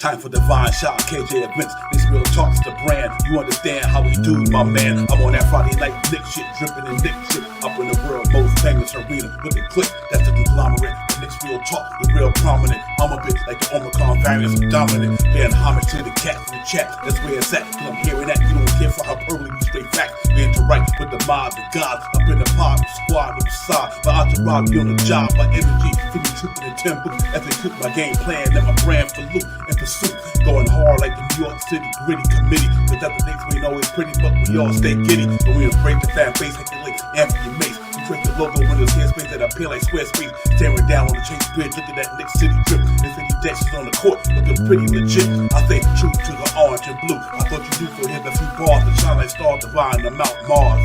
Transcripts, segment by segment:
Time for divine shot, KJ events. This real talk's the brand. You understand how we do, my man. I'm on that Friday night Knicks shit, dripping in Knicks shit. Up in the world, most famous arena with the click. That's the conglomerate. The Knicks real talk, the real prominent. I'm a bit like the Omicron variants, dominant. Paying homage to the cat in the chat. That's where it's at. Cause I'm hearing that. You don't care for hyperbole, we straight facts. We interact with the mob, the gods. Up in the pod, the squad, with the side. But I just rob you on the job, my energy. Feeling tripping in tempo. As they cook my game plan, and my brand for loot and pursuit. Going hard like the New York City gritty committee. Cause that's the things we ain't always pretty, but we all stay giddy. And we embrace the fan base, like the links, Anthony Mace. We create the logo when there's headspace that appear like square space. Staring down on the Chase Bridge, look at that Knicks City drip. There's 50 dashes on the court, looking pretty legit. I stay true to the orange and blue. I thought you knew, so here's a few bars to shine like stars divine to Mount Mars.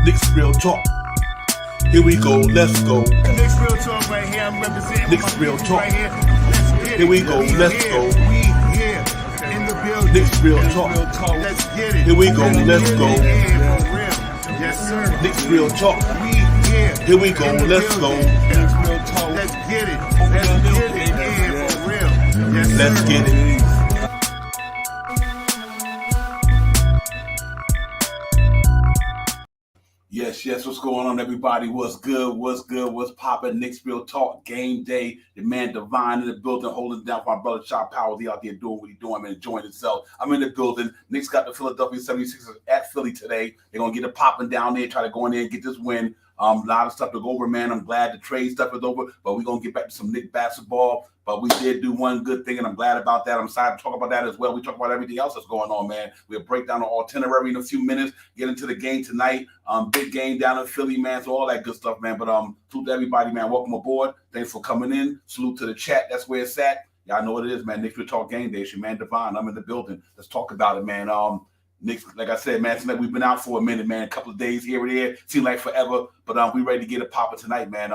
Knicks real talk. Here we go, let's go. Knicks real talk right here. I'm representing Knicks real talk. right here. Here we go, let's go. We here in the building. Knicks real talk. Let's get it. Here we go, let's go. Yes, sir. Knicks real talk. We here. Here we go, let's go. Knicks real talk. Let's get it. Let's get it. Yeah, for real. Yes, sir. Let's get it. Yes, what's going on, everybody? What's good? What's poppin'? Knicks real talk, game day. The man Divine in the building, holding down for my brother Chop Power. He out there doing what he's doing, man, enjoying himself. I'm in the building. Knicks got the Philadelphia 76ers at Philly today. They're gonna get it popping down there, try to go in there and get this win. A lot of stuff to go over, man. I'm glad the trade stuff is over, but we're going to get back to some Knicks basketball. But we did do one good thing, and I'm glad about that. I'm excited to talk about that as well. We talk about everything else that's going on, man. We'll break down the itinerary in a few minutes, get into the game tonight. Big game down in Philly, man, so all that good stuff, man. But salute to everybody, man. Welcome aboard. Thanks for coming in. Salute to the chat. That's where it's at. Y'all know what it is, man. Knicks Real Talk Game Day. It's your man Divine. I'm in the building. Let's talk about it, man. Knicks, like I said, man, seems like we've been out for a minute, man. A couple of days here and there. Seems like forever. But we ready to get it popping tonight, man.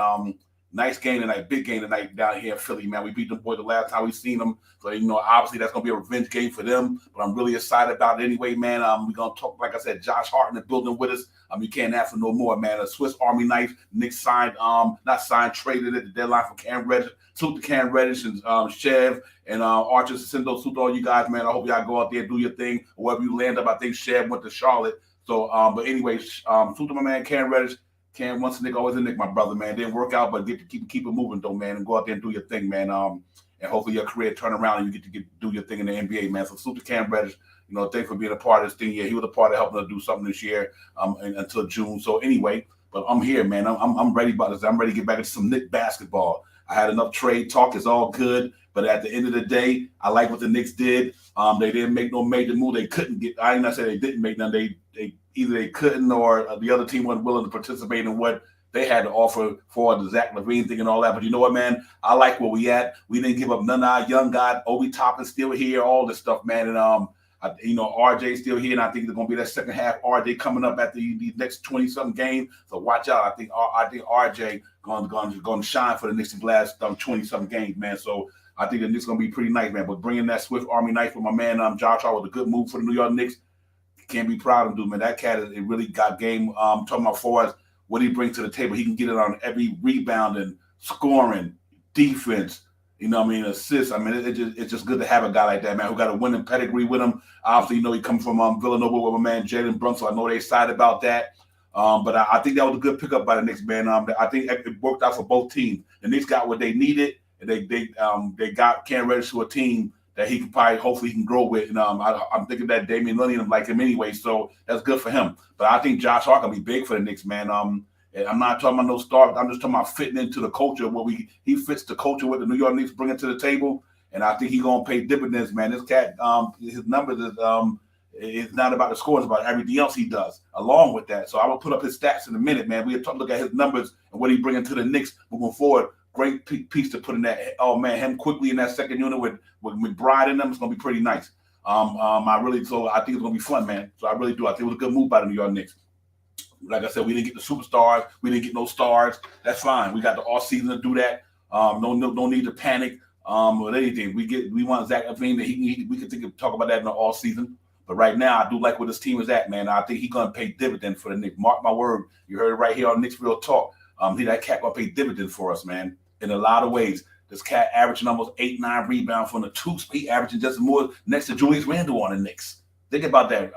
Nice game tonight, big game tonight down here in Philly, man. We beat them boys the last time we seen them. So, obviously that's going to be a revenge game for them. But I'm really excited about it anyway, man. We're going to talk, like I said, Josh Hart in the building with us. You can't ask for no more, man. A Swiss Army knife. Knicks signed, traded at the deadline for Cam Reddish. Salute to Cam Reddish and Chev and Archer Cindo. Salute to all you guys, man. I hope y'all go out there and do your thing. Wherever you land up, I think Chev went to Charlotte. So, but anyway, salute to my man Cam Reddish. Cam, once a Knick, always a Knick, my brother, man. Didn't work out, but keep it moving, though, man, and go out there and do your thing, man. And hopefully your career turn around and you get to do your thing in the NBA, man. So salute to Cam Reddish. Thanks for being a part of this thing. Yeah, he was a part of helping us do something this year until June. So anyway, but I'm here, man. I'm ready about this. I'm ready to get back into some Knicks basketball. I had enough trade talk. It's all good. But at the end of the day, I like what the Knicks did. They didn't make no major move. They couldn't get. I ain't not say they didn't make none. They either they couldn't or the other team wasn't willing to participate in what they had to offer for the Zach LaVine thing and all that. But you know what, man? I like where we at. We didn't give up none of our young guys. Obi Toppin's still here, all this stuff, man. And RJ's still here, and I think there's gonna be that second half RJ coming up at the next 20-something game. So watch out. I think RJ going to shine for the Knicks in the last 20-something games, man. So I think the Knicks gonna be pretty nice, man. But bringing that Swiss Army knife with my man Josh Hart was a good move for the New York Knicks. Can't be proud of him, dude, man. That cat, it really got game. Talking about forwards, what he brings to the table. He can get it on every rebounding, scoring, defense. Assists. It's just good to have a guy like that, man, who got a winning pedigree with him. Obviously, he comes from Villanova with my man Jalen Brunson. So I know they excited about that. But I think that was a good pickup by the Knicks, man. I think it worked out for both teams. The Knicks got what they needed, and they got Cam Reddish to a team that he can hopefully he can grow with. And I'm thinking that Damian Lillard like him anyway, so that's good for him. But I think Josh Hart gonna be big for the Knicks, man. And I'm not talking about no star. I'm just talking about fitting into the culture where he fits the culture what the New York Knicks bringing to the table. And I think he's gonna pay dividends, man. This cat, his numbers is not about the score, it's about everything else he does along with that. So I will put up his stats in a minute, man. We'll look at his numbers and what he's bringing to the Knicks moving forward. Great piece to put in that. Oh man, him quickly in that second unit with McBride in them. It's gonna be pretty nice. I think it's gonna be fun, man. So I really do. I think it was a good move by the New York Knicks. Like I said, we didn't get the superstars. We didn't get no stars. That's fine. We got the off season to do that. No need to panic with anything. We want Zach LaVine. We can talk about that in the off season. But right now, I do like where this team is at, man. I think he's gonna pay dividends for the Knicks. Mark my word. You heard it right here on Knicks Real Talk. That cat gonna pay dividends for us, man. In a lot of ways. This cat averaging almost 8-9 rebounds from the 2. He averaging just more next to Julius Randle on the Knicks. Think about that.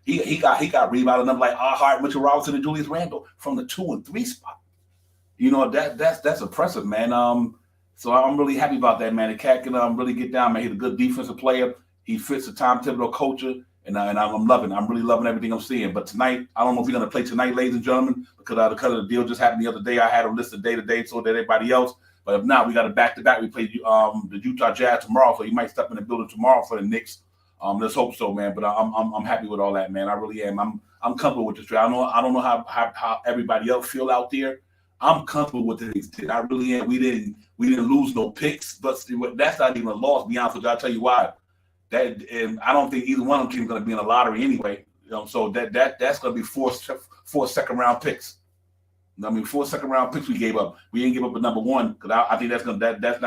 He got rebounded up like Hart, Mitchell Robinson, and Julius Randle from the 2 and 3 spot. That's impressive, man. So I'm really happy about that, man. The cat can really get down, man. He's a good defensive player. He fits the Tom Thibodeau culture, and I'm loving. I'm really loving everything I'm seeing. But tonight, I don't know if we're gonna play tonight, ladies and gentlemen, because the deal just happened the other day. I had him listed day to day, so did everybody else. But if not, we got a back-to-back. We play the Utah Jazz tomorrow, so he might step in the building tomorrow for the Knicks. Let's hope so, man. But I'm happy with all that, man. I really am. I'm comfortable with this trade. I don't know how everybody else feel out there. I'm comfortable with the Knicks. I really am. We didn't lose no picks, but that's not even a loss. To be honest with you, I'll tell you why. And I don't think either one of them teams going to be in the lottery anyway. So that's going to be four second-round picks. I mean, 4 second-round picks we gave up. We didn't give up a number 1 because I think that's not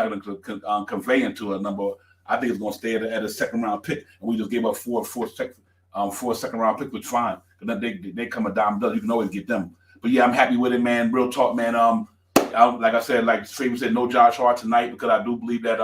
going to convey into a number. I think it's going to stay at a second-round pick, and we just gave up four second-round picks, which is fine. Because they come a dime a dozen. You can always get them. But yeah, I'm happy with it, man. Real talk, man. Like I said, like Travis said, no Josh Hart tonight because I do believe that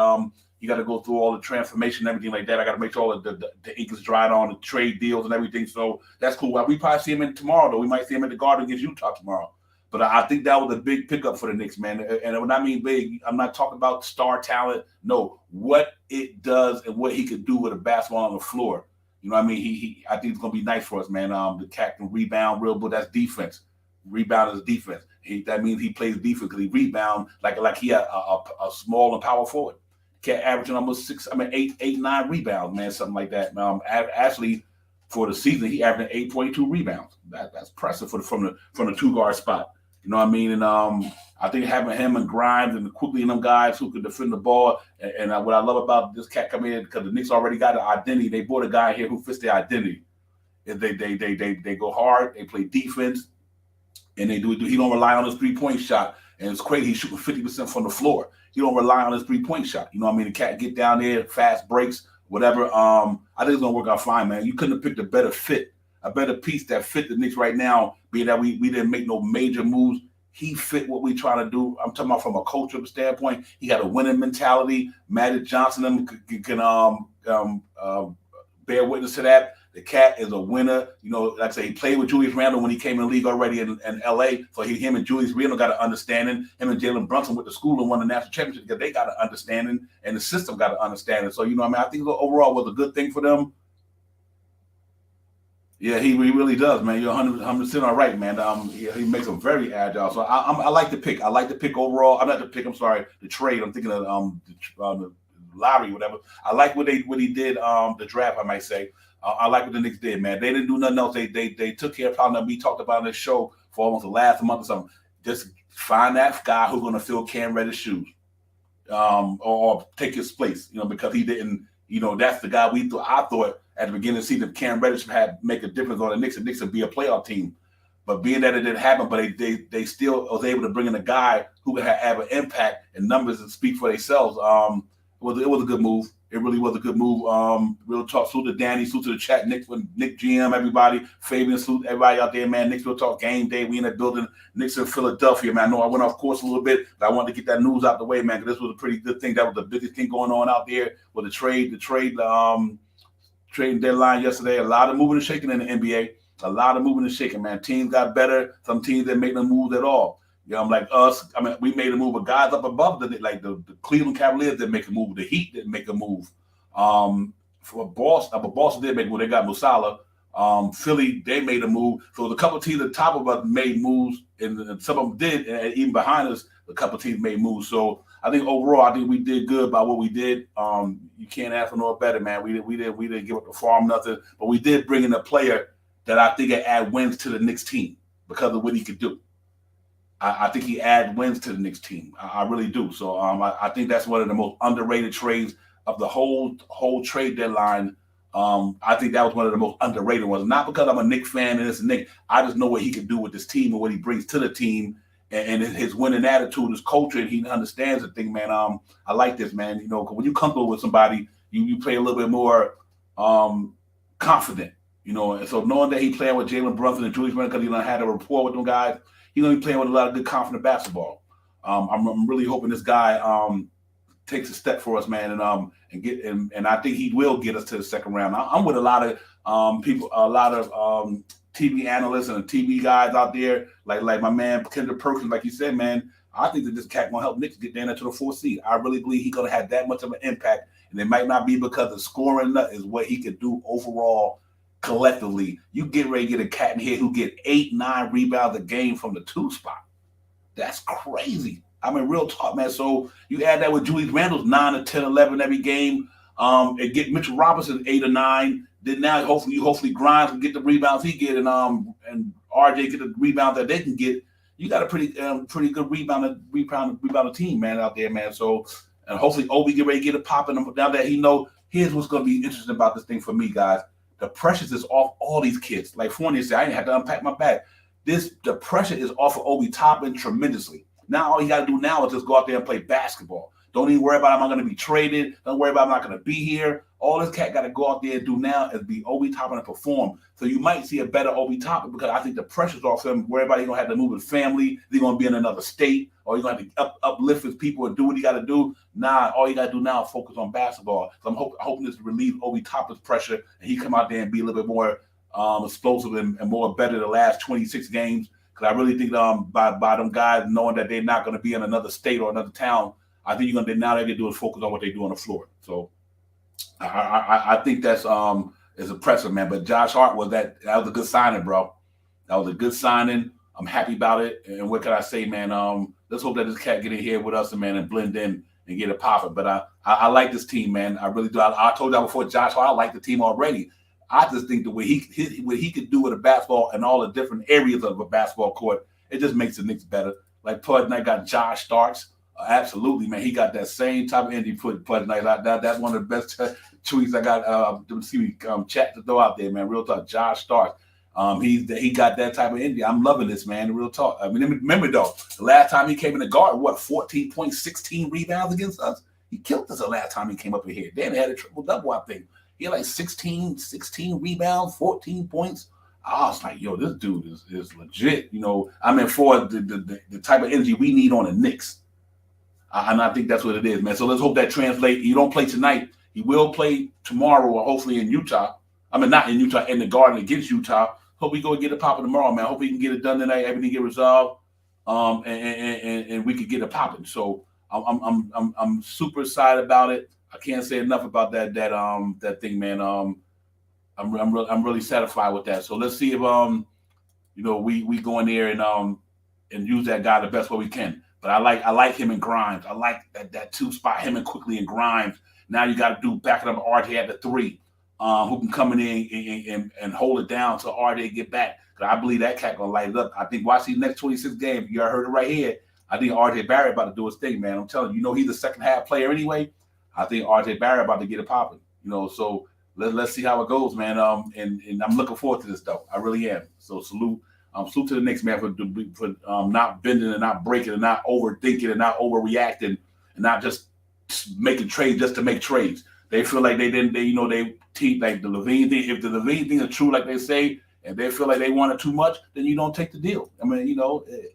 you got to go through all the transformation and everything like that. I got to make sure all the ink is dried on the trade deals and everything. So that's cool. We probably see him tomorrow, though. We might see him at the Garden against Utah tomorrow. But I think that was a big pickup for the Knicks, man. And when I mean big, I'm not talking about star talent. No, what it does and what he could do with a basketball on the floor. You know what I mean? I think it's going to be nice for us, man. The cat can rebound real good. That's defense. Rebound is defense. That means he plays defense because he rebound like he had a small and power forward. Cat averaging almost 8-9 rebounds, man, something like that. Actually, for the season, he averaging 8.2 rebounds. That's impressive from the 2-guard spot. You know what I mean? And I think having him and Grimes and Quickly and them guys who could defend the ball. And what I love about this cat coming in, because the Knicks already got an identity. They brought a guy here who fits their identity. They go hard. They play defense. And he don't rely on his 3-point shot. And it's crazy. He's shooting 50% from the floor. He don't rely on his 3-point shot. You know what I mean? The cat get down there, fast breaks, whatever. I think it's going to work out fine, man. You couldn't have picked a better fit, a better piece that fit the Knicks right now, being that we didn't make no major moves. He fit what we trying to do. I'm talking about from a cultural standpoint. He got a winning mentality. Magic Johnson can bear witness to that. The cat is a winner. You know, like I say, he played with Julius Randle when he came in the league already in L.A. So him and Julius Randle got an understanding. Him and Jalen Brunson went to school and won the national championship because they got an understanding, and the system got an understanding. So, you know what I mean? I think overall was a good thing for them. Yeah, he really does, man. You're 100% all right, man. He makes them very agile. So I like the pick. I like the pick overall. I'm not the pick. I'm sorry, the trade. I'm thinking of the lottery, whatever. I like what he did. The draft, I might say. I like what the Knicks did, man. They didn't do nothing else. They took care of something that we talked about on this show for almost the last month or something. Just find that guy who's going to fill Cam Reddish's shoes, or take his place. You know, because he didn't. You know, that's the guy I thought at the beginning of the season, Cam Reddish had make a difference on the Knicks, and Knicks would be a playoff team. But being that it didn't happen, but they still was able to bring in a guy who could have an impact and numbers and speak for themselves. It was a good move. It really was a good move. Real talk. Salute to Danny. Salute to the chat. Nick GM, everybody. Fabian, salute everybody out there, man. Knicks Real Talk Game Day. We in the building. Knicks in Philadelphia, man. I know I went off course a little bit, but I wanted to get that news out the way, man, because this was a pretty good thing. That was the biggest thing going on out there with the trade trading deadline yesterday. A lot of moving and shaking in the NBA. A lot of moving and shaking, man. Teams got better. Some teams didn't make no moves at all. You know, like us. I mean, we made a move, but guys up above the Cleveland Cavaliers didn't make a move. The Heat didn't make a move. For Boston, but Boston did make a move. They got Musala. Philly, they made a move. So the couple teams at the top of us made moves, and some of them did. And even behind us, a couple teams made moves. So I think overall, I think we did good by what we did. You can't ask for no better, man. We didn't give up the farm, nothing. But we did bring in a player that I think can add wins to the Knicks team because of what he could do. I think he adds wins to the Knicks team. I really do. So I think that's one of the most underrated trades of the whole trade deadline. I think that was one of the most underrated ones. Not because I'm a Knicks fan and it's a Knicks. I just know what he can do with this team and what he brings to the team and his winning attitude, his culture, and he understands the thing, man. I like this, man. You know, because when you comfortable with somebody, you play a little bit more confident. You know, and so knowing that he playing with Jalen Brunson and Julius Randle because he done had a rapport with them guys, he's gonna be playing with a lot of good confident basketball. I'm really hoping this guy takes a step for us, man, and I think he will get us to the second round. I'm with a lot of people, a lot of TV analysts and TV guys out there, like my man Kendra Perkins, like you said, man. I think that this cat gonna help Knicks get down into the 4th seed. I really believe he's gonna have that much of an impact, and it might not be because of scoring, is what he could do overall collectively. You get ready to get a cat in here who get 8-9 rebounds a game from the 2 spot. That's crazy. I mean, real talk, man. So you add that with Julius Randle's 9 to 10, 11 every game, and get Mitchell Robinson 8 or 9. Then now hopefully Grimes can get the rebounds he get, and RJ get the rebounds that they can get. You got a pretty good rebound team, man, out there, man. So, and hopefully Obi get ready to get it popping. Now that he know, here's what's going to be interesting about this thing for me, guys. The pressure is off all these kids. Like Fournier said, I didn't have to unpack my bag. The pressure is off of Obi Toppin tremendously. Now all you got to do now is just go out there and play basketball. Don't even worry about am I going to be traded. Don't worry about I'm not going to be here. All this cat got to go out there and do now is be Obi Toppin and perform. So you might see a better Obi Toppin because I think the pressure's off him. Worry about he's going to have to move his family. He's going to be in another state, or he's going to have to uplift his people and do what he got to do. Nah, all you got to do now is focus on basketball. So I'm hoping this to relieve Obi Toppin's pressure and he come out there and be a little bit more explosive and more better the last 26 games. Because I really think by them guys knowing that they're not going to be in another state or another town, I think you're going to now they can do is focus on what they do on the floor. So I think that's is impressive, man. But Josh Hart was that was a good signing, bro. That was a good signing. I'm happy about it. And what can I say, man? Let's hope that this cat get in here with us, man, and blend in and get it popping. But I like this team, man. I really do. I told y'all before, Josh Hart, I like the team already. I just think the way what he could do with a basketball and all the different areas of a basketball court, it just makes the Knicks better. Like Pud Knight got Josh Starks. Absolutely, man. He got that same type of energy put Pud Knight. That's one of the best tweets I got chat to throw out there, man. Real talk. Josh Starks. He got that type of energy. I'm loving this, man. Real talk. I mean, remember though, the last time he came in the guard, 14 points, 16 rebounds against us. He killed us the last time he came up in here. Then he had a triple-double, I think. He had like 16 rebounds, 14 points. I was like, yo, this dude is legit. You know, I mean, for the type of energy we need on the Knicks. And I think that's what it is, man. So let's hope that translates. You don't play tonight. He will play tomorrow or hopefully in Utah. I mean, not in Utah, in the Garden against Utah. Hope we go and get it popping tomorrow, man. Hope we can get it done tonight. Everything get resolved, and we could get it popping. So I'm super excited about it. I can't say enough about that thing, man. I'm really satisfied with that. So let's see if we go in there and use that guy the best way we can. But I like him and Grimes. I like that 2 spot, him and Quickly and Grimes. Now you got to do backing up RJ at the 3, who can come in and hold it down till RJ get back. Because I believe that cat gonna light it up. I think watch these next 26 games. You heard it right here. I think RJ Barrett about to do his thing, man. I'm telling you, he's a second half player anyway. I think RJ Barrett about to get it popping. So let's see how it goes, man. And I'm looking forward to this though. I really am. So salute to the Knicks, man, for not bending and not breaking and not overthinking and not overreacting and not just making trades just to make trades. They feel like they teach like the Levine thing. If the Levine thing is true, like they say, and they feel like they want it too much, then you don't take the deal. I mean,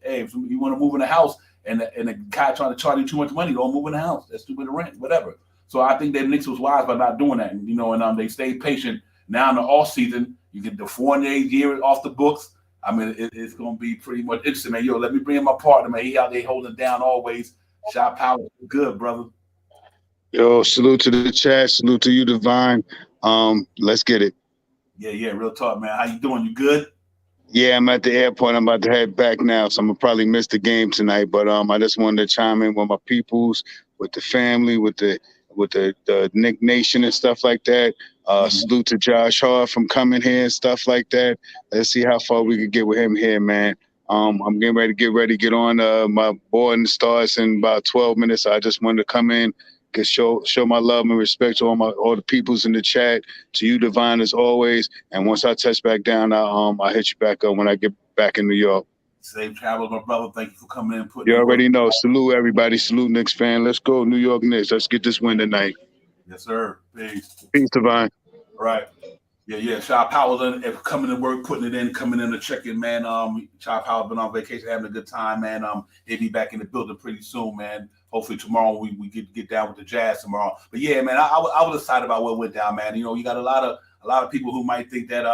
hey, if you want to move in a house and the guy trying to charge you too much money, don't move in the house. That's stupid rent, whatever. So I think that Knicks was wise by not doing that, and they stayed patient. Now in the off season, you get the Fournier year off the books. I mean, it's going to be pretty much interesting, man. Yo, let me bring in my partner, man. He out there holding it down always. Shot power, good, brother. Yo, salute to the chat. Salute to you, Divine. Let's get it. Yeah, real talk, man. How you doing? You good? Yeah, I'm at the airport. I'm about to head back now, so I'm gonna probably miss the game tonight. But I just wanted to chime in with my peoples, with the family, with the Knick Nation and stuff like that. Salute to Josh Hart from coming here and stuff like that. Let's see how far we can get with him here, man. I'm getting ready to get on. My boarding starts in about 12 minutes. So I just wanted to come in, show my love and respect to all the peoples in the chat. To you, Divine, as always. And once I touch back down, I'll hit you back up when I get back in New York. Safe travels, my brother. Thank you for coming in. You already know. Salute everybody. Salute Knicks fan. Let's go, New York Knicks. Let's get this win tonight. Yes, sir. Peace. Peace, Divine. All right. Yeah. Shaw Powell's coming to work, putting it in, coming in to check in, man. Shaw Powell's been on vacation, having a good time, man. He'll be back in the building pretty soon, man. hopefully tomorrow we get down with the Jazz tomorrow. But yeah, man, I was excited about what went down, man. You know, you got a lot of people who might think that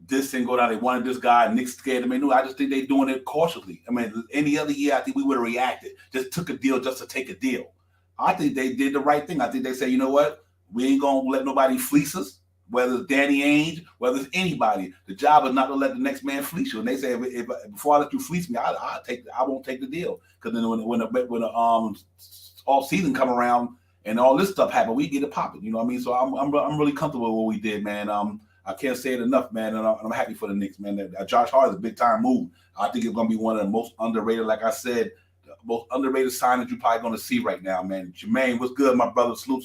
this didn't go down. They wanted this guy. Knicks scared them. No, I just think they're doing it cautiously. I mean, any other year, I think we would have reacted. Just took a deal just to take a deal. I think they did the right thing. I think they said, you know what? We ain't going to let nobody fleece us, whether it's Danny Ainge, whether it's anybody. The job is not to let the next man fleece you. And they say, if before I let you fleece me, I won't take the deal. Because then when the all season come around and all this stuff happen, we get it popping. You know what I mean? So I'm really comfortable with what we did, man. I can't say it enough, man, and I'm happy for the Knicks, man. Josh Hart is a big-time move. I think it's going to be one of the most underrated, like I said, the most underrated signings you're probably going to see right now, man. Jermaine, what's good, my brother? Salute.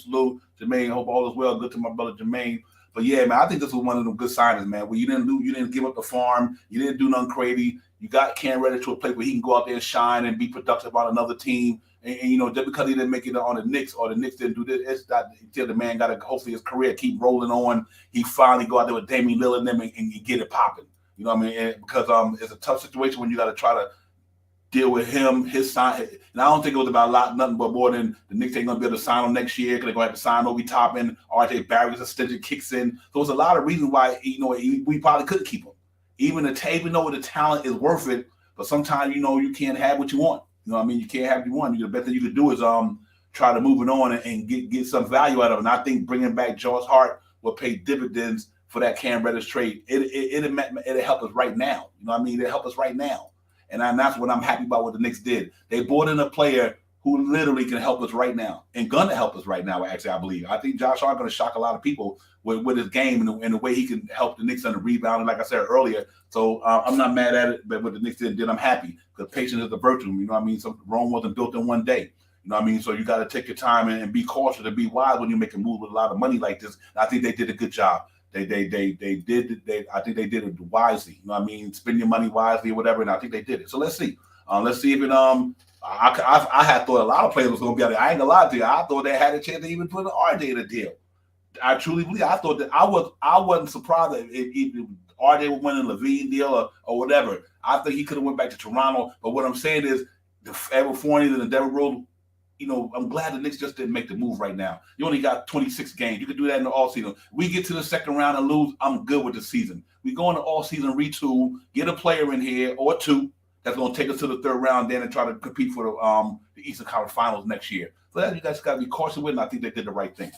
Jermaine, hope all is well. Good to my brother Jermaine. But, yeah, man, I think this was one of them good signings, man, where you didn't give up the farm. You didn't do nothing crazy. You got Cam Reddish to a place where he can go out there and shine and be productive on another team. And you know, just because he didn't make it on the Knicks or the Knicks didn't do this, it's not until the man got to hopefully his career keep rolling on. He finally go out there with Damian Lillard and them and you get it popping. You know what I mean? And because it's a tough situation when you got to try to deal with him, his sign. And I don't think it was about nothing but more than the Knicks ain't going to be able to sign him next year because they're going to have to sign Obi Toppin. RJ Barry's extension kicks in. So there's a lot of reasons why, you know, we probably couldn't keep him. Even though the talent is worth it, but sometimes, you know, you can't have what you want. You know what I mean? You can't have what you want. The best thing you could do is try to move it on and get some value out of it. And I think bringing back Josh Hart will pay dividends for that Cam Reddish trade. It'll help us right now. You know what I mean? It'll help us right now. And that's what I'm happy about what the Knicks did. They brought in a player who literally can help us right now and gonna help us right now, actually, I believe. I think Josh Hart going to shock a lot of people with his game and the way he can help the Knicks on the rebound, like I said earlier. So I'm not mad at it, but what the Knicks did, I'm happy because patience is a virtue. You know what I mean? Rome wasn't built in one day. You know what I mean? So you got to take your time and be cautious and be wise when you make a move with a lot of money like this. And I think they did a good job. I think they did it wisely. You know what I mean? Spend your money wisely or whatever, and I think they did it. So let's see. Let's see if it I had thought a lot of players was going to be out there. I ain't gonna lie to you. I thought they had a chance to even put an RJ in a deal. I truly believe. I thought that I wasn't surprised if RJ would win a Levine deal or whatever. I think he could have went back to Toronto. But what I'm saying is the Ever Fournier and the Devin Rose, you know, I'm glad the Knicks just didn't make the move right now. You only got 26 games. You could do that in the offseason. We get to the second round and lose, I'm good with the season. We go in the offseason, retool, get a player in here or two that's going to take us to the third round then and try to compete for the Eastern Conference Finals next year. So that you guys got to be cautious with, and I think they did the right thing.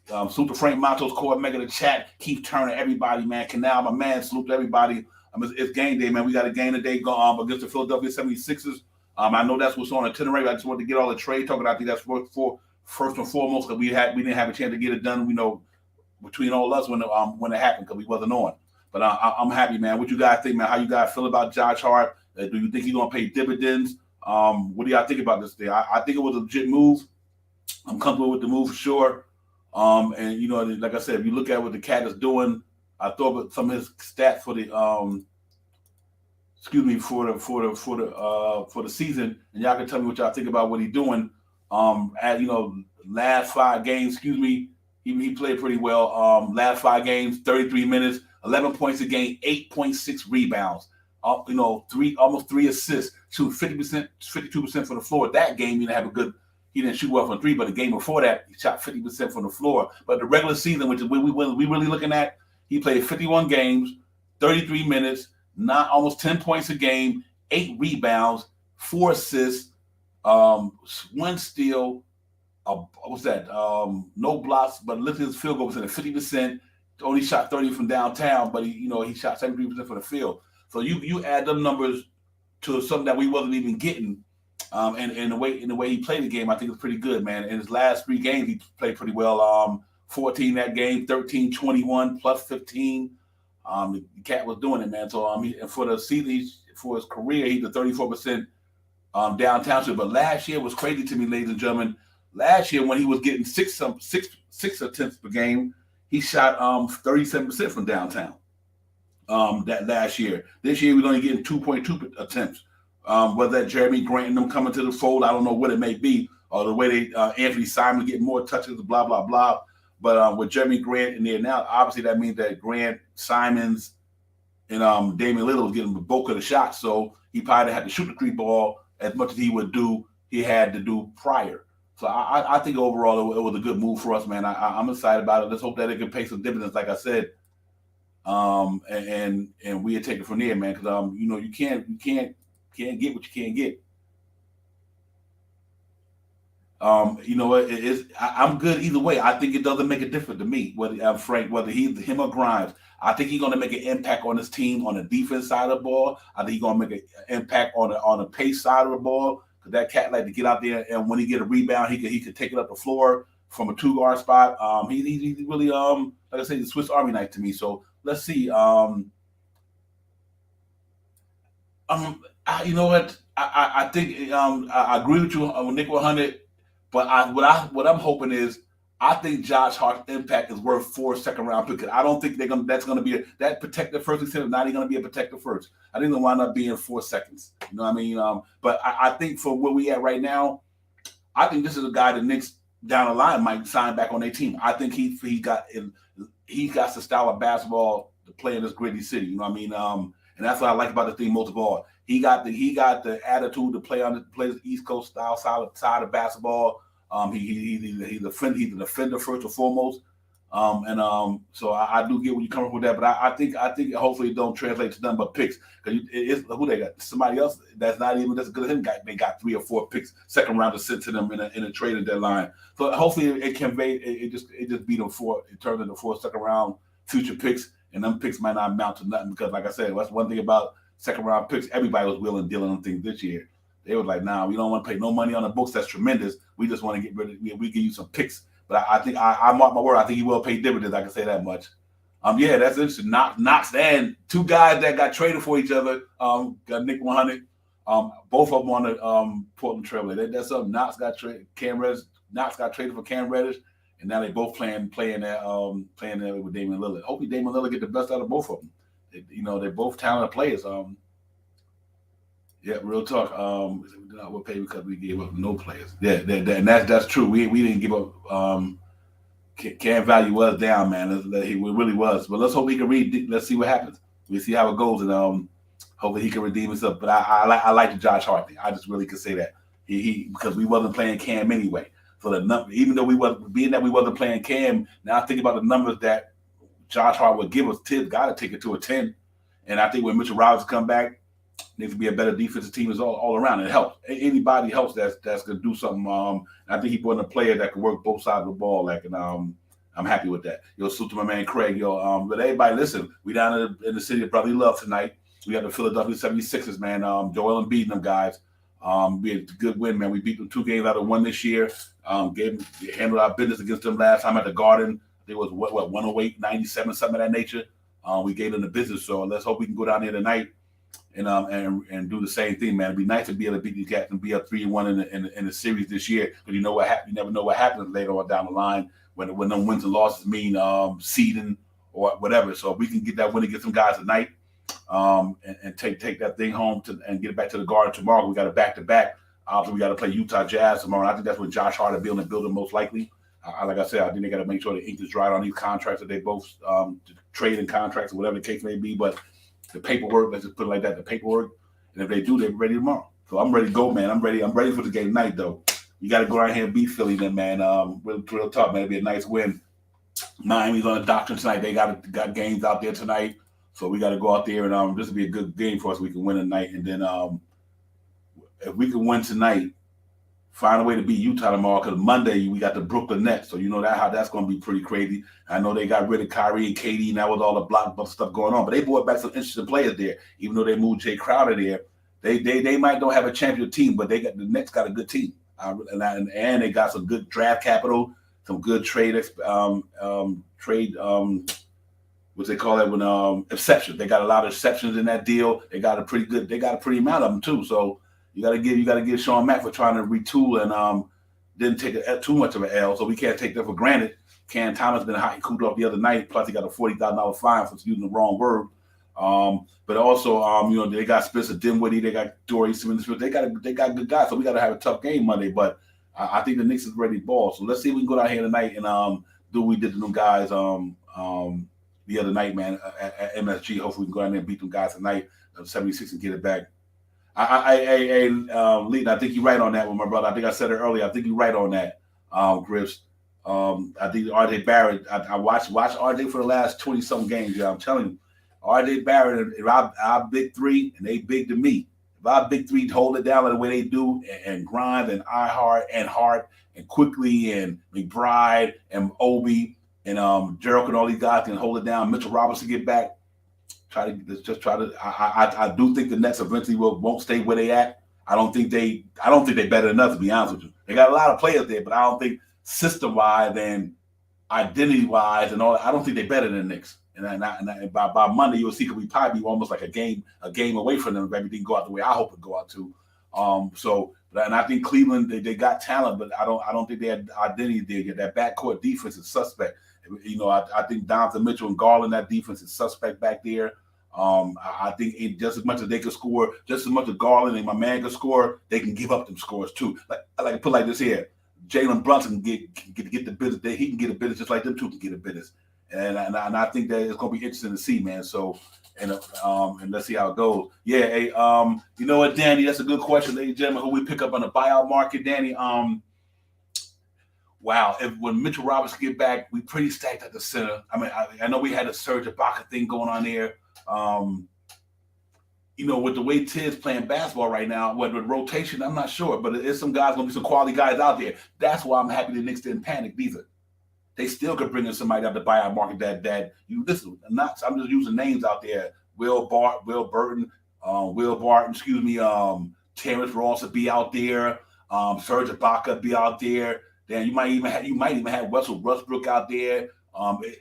Salute to Frank Matos, Core Mega the chat, Keith Turner, everybody, man. Canal, my man, salute to everybody. It's game day, man. We got a game today against the Philadelphia 76ers. I know that's what's on the itinerary. I just wanted to get all the trade talking. I think that's for first and foremost because we didn't have a chance to get it done. You know, between all of us when it happened because we wasn't on. But I'm happy, man. What you guys think, man? How you guys feel about Josh Hart? Do you think he's gonna pay dividends? What do y'all think about this thing? I think it was a legit move. I'm comfortable with the move for sure. And you know, like I said, if you look at what the cat is doing, I thought with some of his stats for the for the season, and y'all can tell me what y'all think about what he's doing. Last 5 games, he played pretty well. Last 5 games, 33 minutes, 11 points a game, 8.6 rebounds. Almost 3 assists, shoot 50%, 52% from the floor. That game, he didn't shoot well from 3, but the game before that, he shot 50% from the floor. But the regular season, which is what we really looking at, he played 51 games, 33 minutes, almost 10 points a game, 8 rebounds, 4 assists, 1 steal. No blocks, but lifting his field goal was at 50%. Only shot 30 from downtown, but he shot 73% from the field. So you add them numbers to something that we wasn't even getting, and the way he played the game, I think it's pretty good, man. In his last 3 games, he played pretty well. 14 that game, 13, 21, plus 15. The cat was doing it, man. So and for the season, for his career, he's a 34% downtown shot. But last year was crazy to me, ladies and gentlemen. Last year, when he was getting six attempts per game, he shot 37% from downtown. That last year. This year, we're only getting 2.2 attempts. Whether that Jeremy Grant and them coming to the fold, I don't know what it may be, or the way they Anthony Simon getting more touches, blah blah blah. But with Jeremy Grant in there now, obviously that means that Grant, Simons, and Damian Lillard was getting the bulk of the shots. So he probably had to shoot the 3 ball as much as he would do. he had to do prior. So I think overall it was a good move for us, man. I'm excited about it. Let's hope that it can pay some dividends, like I said. And we'll take it from there, man. Because you can't get what you can't get. You know what? I'm good either way. I think it doesn't make a difference to me whether Frank, whether him or Grimes. I think he's going to make an impact on his team on the defense side of the ball. I think he's going to make an impact on the pace side of the ball, because that cat like to get out there, and when he get a rebound, he could take it up the floor from a 2-guard spot. He's really like I said, the Swiss Army knife to me. So let's see. You know what? I think I agree with you on Nick 100, but what I'm hoping is, I think Josh Hart's impact is worth 4 second-round picks. I don't think that's going to be that protected first. Instead of not even going to be a protected first. I think they'll wind up being 4 seconds. You know what I mean? But I think for where we at right now, I think this is a guy the Knicks down the line might sign back on their team. I think he got the style of basketball to play in this gritty city. You know what I mean? And that's what I like about the thing most of all. He got the attitude to play the East Coast style side of basketball. He's a defender first and foremost, so I do get where you come up with that. But I think hopefully it don't translate to nothing but picks, because who they got, somebody else that's not even as good as him. They got 3 or 4 picks, second round to send to them in a trading deadline. So hopefully it just beat them it turned into 4 second round future picks, and them picks might not amount to nothing, because like I said, that's one thing about second round picks. Everybody was willing dealing on things this year. They were like, nah, we don't want to pay no money on the books. That's tremendous. We just want to get rid of we give you some picks. But I think I mark my word. I think he will pay dividends. I can say that much. Yeah, that's interesting. Knox and 2 guys that got traded for each other. Got Nick 100. Both of them on the Portland Trailblazers. That's something. Knox got traded. Knox got traded for Cam Reddish, and now they both playing there with Damian Lillard. Hopefully Damian Lillard get the best out of both of them. They're both talented players. Yeah, real talk. We did not pay because we gave up no players. Yeah, and that's true. We didn't give up. Cam value was down, man. He really was. But let's hope he can read. Let's see what happens. We'll see how it goes, and hopefully he can redeem himself. But I like the Josh Hart thing. I just really could say that he because we wasn't playing Cam anyway. So the number, even though we wasn't playing Cam, now I think about the numbers that Josh Hart would give us. Tibbs got to take it to a 10, and I think when Mitchell Robinson come back, needs to be a better defensive team is all around. It helps. Anybody helps that's going to do something. I think he brought in a player that can work both sides of the ball. I'm happy with that. Salute to my man Craig. But everybody, listen, we down in the city of brotherly love tonight. We got the Philadelphia 76ers, man. Joel Embiid and them guys. We had a good win, man. We beat them 2 games out of 1 this year. Handled our business against them last time at the Garden. It was 108, 97, something of that nature. We gave them the business. So let's hope we can go down there tonight and do the same thing, man. It'd be nice to be able to beat these guys and be up 3-1 in the series this year. But you know what happens? You never know what happens later on down the line when them wins and losses mean seeding or whatever. So if we can get that win against some guys tonight, and take that thing home and get it back to the Garden tomorrow. We got a back-to-back. Obviously, we got to play Utah Jazz tomorrow. And I think that's what Josh Hart will be in the building most likely. Like I said, I think they got to make sure the ink is dried on these contracts that they both trading contracts or whatever the case may be. But the paperwork, let's just put it like that, the paperwork. And if they do, they're ready tomorrow. So I'm ready to go, man. I'm ready for the game tonight, though. You got to go out here and beat Philly then, man. Real tough, man. It'll be a nice win. Miami's on the doctrine tonight. They got games out there tonight. So we got to go out there and this will be a good game for us. We can win tonight. And then if we can win tonight, find a way to beat Utah tomorrow, because Monday we got the Brooklyn Nets. So you know how that's going to be pretty crazy. I know they got rid of Kyrie and KD, and that was all the blockbuster stuff going on. But they brought back some interesting players there. Even though they moved Jay Crowder there, they might don't have a champion team, but the Nets got a good team. And they got some good draft capital, some good trade what they call it when exceptions. They got a lot of exceptions in that deal. They got a pretty amount of them too. So you got to give Sean Mack for trying to retool and didn't take too much of an L. So we can't take that for granted. Cam Thomas been hot. He cooled off the other night. Plus he got a $40,000 fine for using the wrong word. But also they got Spencer Dinwiddie. They got Dory Simmons. They got good guys. So we got to have a tough game Monday. But I think the Knicks is ready to ball. So let's see if we can go down here tonight and do what we did to them guys the other night, man, at MSG. Hopefully we can go down there and beat them guys tonight. 76 and get it back. Lee, I think you're right on that one, my brother. I think I said it earlier. I think you're right on that, Griffs. I think R.J. Barrett. I watched R.J. for the last 20-some games. Yeah, I'm telling you, R.J. Barrett. If I big three and they big to me, if I big three hold it down the way they do and grind and Hart and quickly and McBride and Obi and Gerald and all these guys can hold it down. Mitchell Robinson get back. Try to. I do think the Nets eventually won't stay where they at. I don't think they're better than us, to be honest with you. They got a lot of players there, but I don't think system wise and identity wise and all. I don't think they're better than the Knicks. And by Monday you'll see we probably be almost like a game away from them if everything go out the way I hope it go out to. And I think Cleveland they got talent, but I don't think they had identity there yet. That backcourt defense is suspect. You know, I think Donovan Mitchell and Garland, that defense is suspect back there. I think just as much as they can score, just as much as Garland and my man can score, they can give up them scores too. Like to put like this here, Jalen Brunson can get the business. He can get a business just like them two can get a business. And I think that it's gonna be interesting to see, man. So and let's see how it goes. Yeah, hey, you know what, Danny? That's a good question, ladies and gentlemen. Who we pick up on the buyout market, Danny? Wow, when Mitchell Robinson get back, we pretty stacked at the center. I mean, I know we had a Serge Ibaka thing going on there. You know, with the way Ted's playing basketball right now, with rotation, I'm not sure, but there's some guys gonna be some quality guys out there. That's why I'm happy the Knicks didn't panic either. They still could bring in somebody out the buyout market that you listen. I'm just using names out there. Will Barton, Terrence Ross would be out there. Serge Ibaka be out there. Then you might even have Russell Westbrook out there.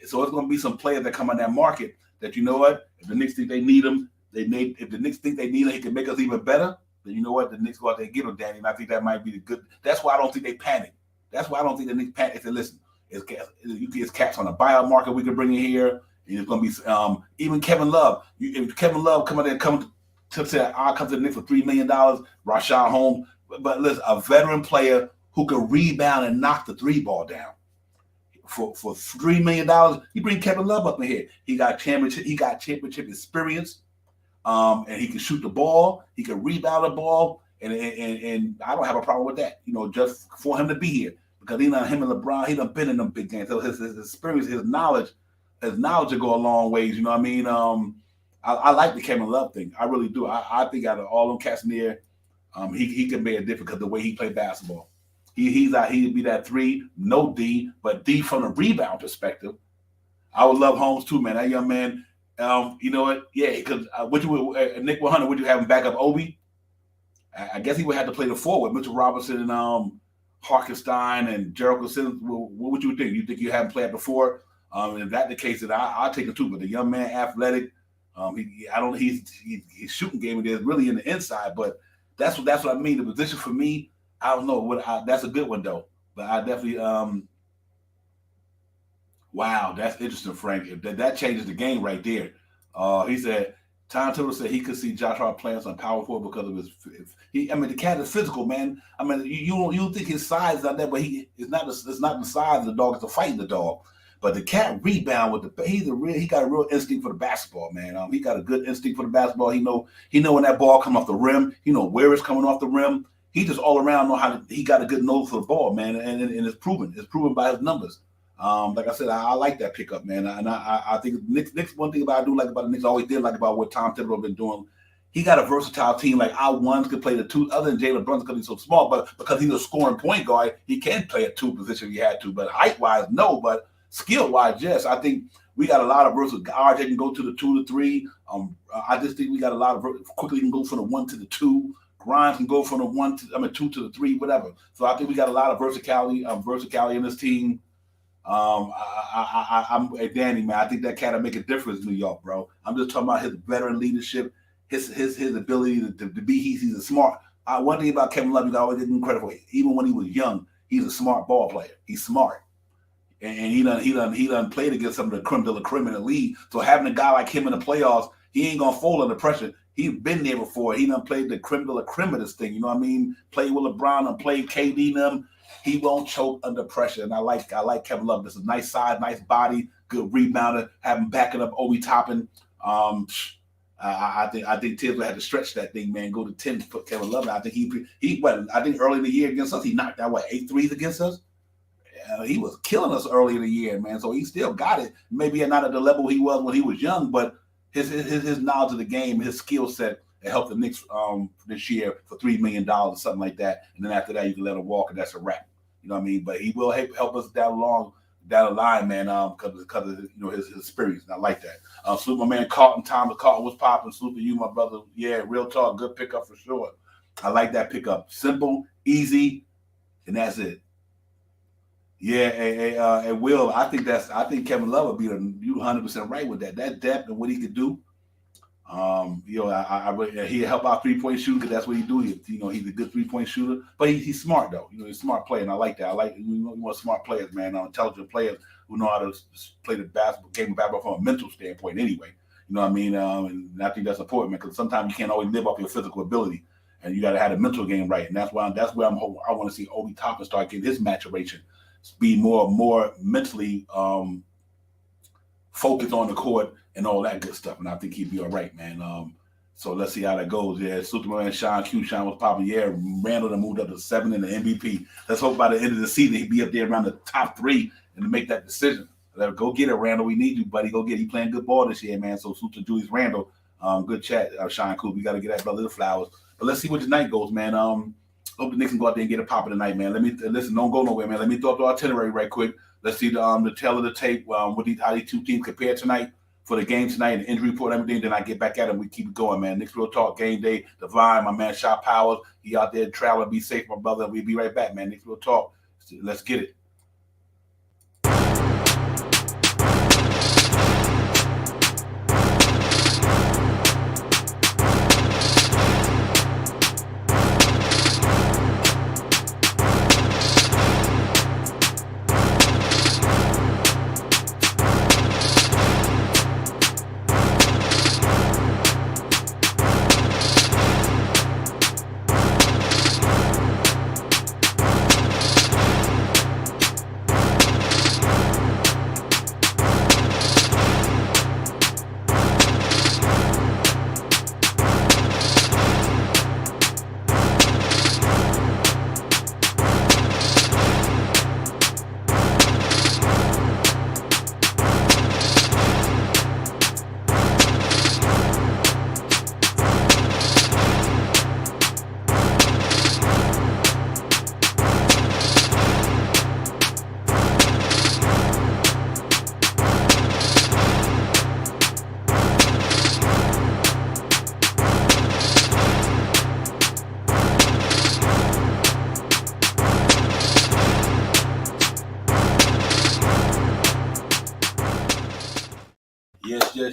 So it's going to be some players that come on that market that, you know what, if the Knicks think they need them, if the Knicks think they need him, he can make us even better. Then you know what, the Knicks go out there and get him, Danny. And I think that might be the good. That's why I don't think they panic. That's why I don't think the Knicks panic. They said, listen, it's caps on the buyout market we can bring in here. And it's going to be even Kevin Love. If Kevin Love come to say I'll come to the Knicks for $3 million, Rashad Holmes. But listen, a veteran player who can rebound and knock the three ball down. For $3 million, you bring Kevin Love up in here. He got championship experience, and he can shoot the ball. He can rebound the ball, and I don't have a problem with that. You know, just for him to be here because him and LeBron, he done been in them big games. So his experience, his knowledge will go a long ways. You know what I mean? I like the Kevin Love thing. I really do. I think out of all them cats in there, he can make a difference because the way he played basketball. He'd be that three, no D, but D from the rebound perspective. I would love Holmes too, man. That young man, you know what? Yeah, because Nick 100, would you have him back up Obi? I guess he would have to play the forward, Mitchell Robinson and Harkenstein and Jericho Simmons. What would you think? You think you have him play at the four? If that's the case, then I'll take him too. But the young man, athletic, his shooting game is really in the inside, but that's what I mean. The position for me, I don't know. That's a good one though. But I definitely wow, that's interesting, Frank. That changes the game right there. He said Tom Thibodeau said he could see Josh Hart playing some power forward because of his. The cat is physical, man. I mean, you don't think his size is not there, but it's not the size of the dog. It's the fight of the dog. But the cat rebound with he got a real instinct for the basketball, man. He got a good instinct for the basketball. He know when that ball come off the rim. He know where it's coming off the rim. He just all around he got a good nose for the ball, man, and it's proven. It's proven by his numbers. Like I said, I like that pickup, man, and I think Knicks. One thing I do like about the Knicks, I always did like about what Tom Thibodeau been doing. He got a versatile team. Like our ones could play the two, other than Jalen Brunson because he's so small, but because he's a scoring point guard, he can play a two position if he had to. But height wise, no. But skill wise, yes. I think we got a lot of versatile. RJ can go to the 2 to 3. I just think we got a lot of quickly can go from the 1 to the 2. Grimes can go from the 2 to the 3, whatever. So I think we got a lot of versatility in this team. I'm Danny, man. I think that cat will make a difference in New York, bro. I'm just talking about his veteran leadership, his ability to be. He's a smart. One thing about Kevin Love, you always give him credit for. Even when he was young, he's a smart ball player. He's smart, and he done played against some of the creme de la creme in the league. So having a guy like him in the playoffs, he ain't gonna fold under pressure. He's been there before. He done played the creme de la creme of this thing. You know what I mean? Played with LeBron and played KD them. He won't choke under pressure. And I like Kevin Love. This is a nice size, nice body, good rebounder, have him backing up Obi Toppin. I think Tibbs had to stretch that thing, man. Go to 10 to put Kevin Love. I think I think early in the year against us, he knocked out 8 threes against us. He was killing us early in the year, man. So he still got it. Maybe not at the level he was when he was young, but his knowledge of the game, his skill set, it helped the Knicks this year for $3 million or something like that. And then after that, you can let him walk, and that's a wrap. You know what I mean? But he will help us down the line, man, because of his experience. And I like that. Salute my man Carlton Thomas. Carlton was popping. Salute to you, my brother. Yeah, real talk. Good pickup for sure. I like that pickup. Simple, easy, and that's it. Yeah, and Will, I think Kevin Love would be you 100% right with that. That depth and what he could do. He help out 3-point shooter because that's what he do. He's a good 3-point shooter, but he's smart though. He's a smart player, and I like that. I like more smart players, man. Intelligent players who know how to play the game of basketball from a mental standpoint. Anyway, you know what I mean. And I think that's important, man, because sometimes you can't always live off your physical ability, and you got to have the mental game right. And that's where I want to see Obi Toppin start getting his maturation, be more mentally focused on the court and all that good stuff. And I think he'd be all right, man. So let's see how that goes. Yeah, Superman Sean was popping. Yeah, Randall that moved up to 7 in the MVP. Let's hope by the end of the season he'd be up there around the top 3 and to make that decision. Go get it, Randall. We need you, buddy. Go get it. He playing good ball this year, man. So salute to Julius Randall. Good chat, Sean Cool. We got to get that brother the flowers. But let's see what tonight goes, man. Hope the Knicks can go out there and get a pop tonight, man. Listen, don't go nowhere, man. Let me throw up the itinerary right quick. Let's see the tail of the tape how these two teams compare tonight for the game tonight, and the injury report and everything. Then I get back at it and we keep it going, man. Knicks Real Talk, Game Day, Divine, my man Shot Powers. He out there traveling. Be safe, my brother. We'll be right back, man. Knicks Real Talk. Let's get it.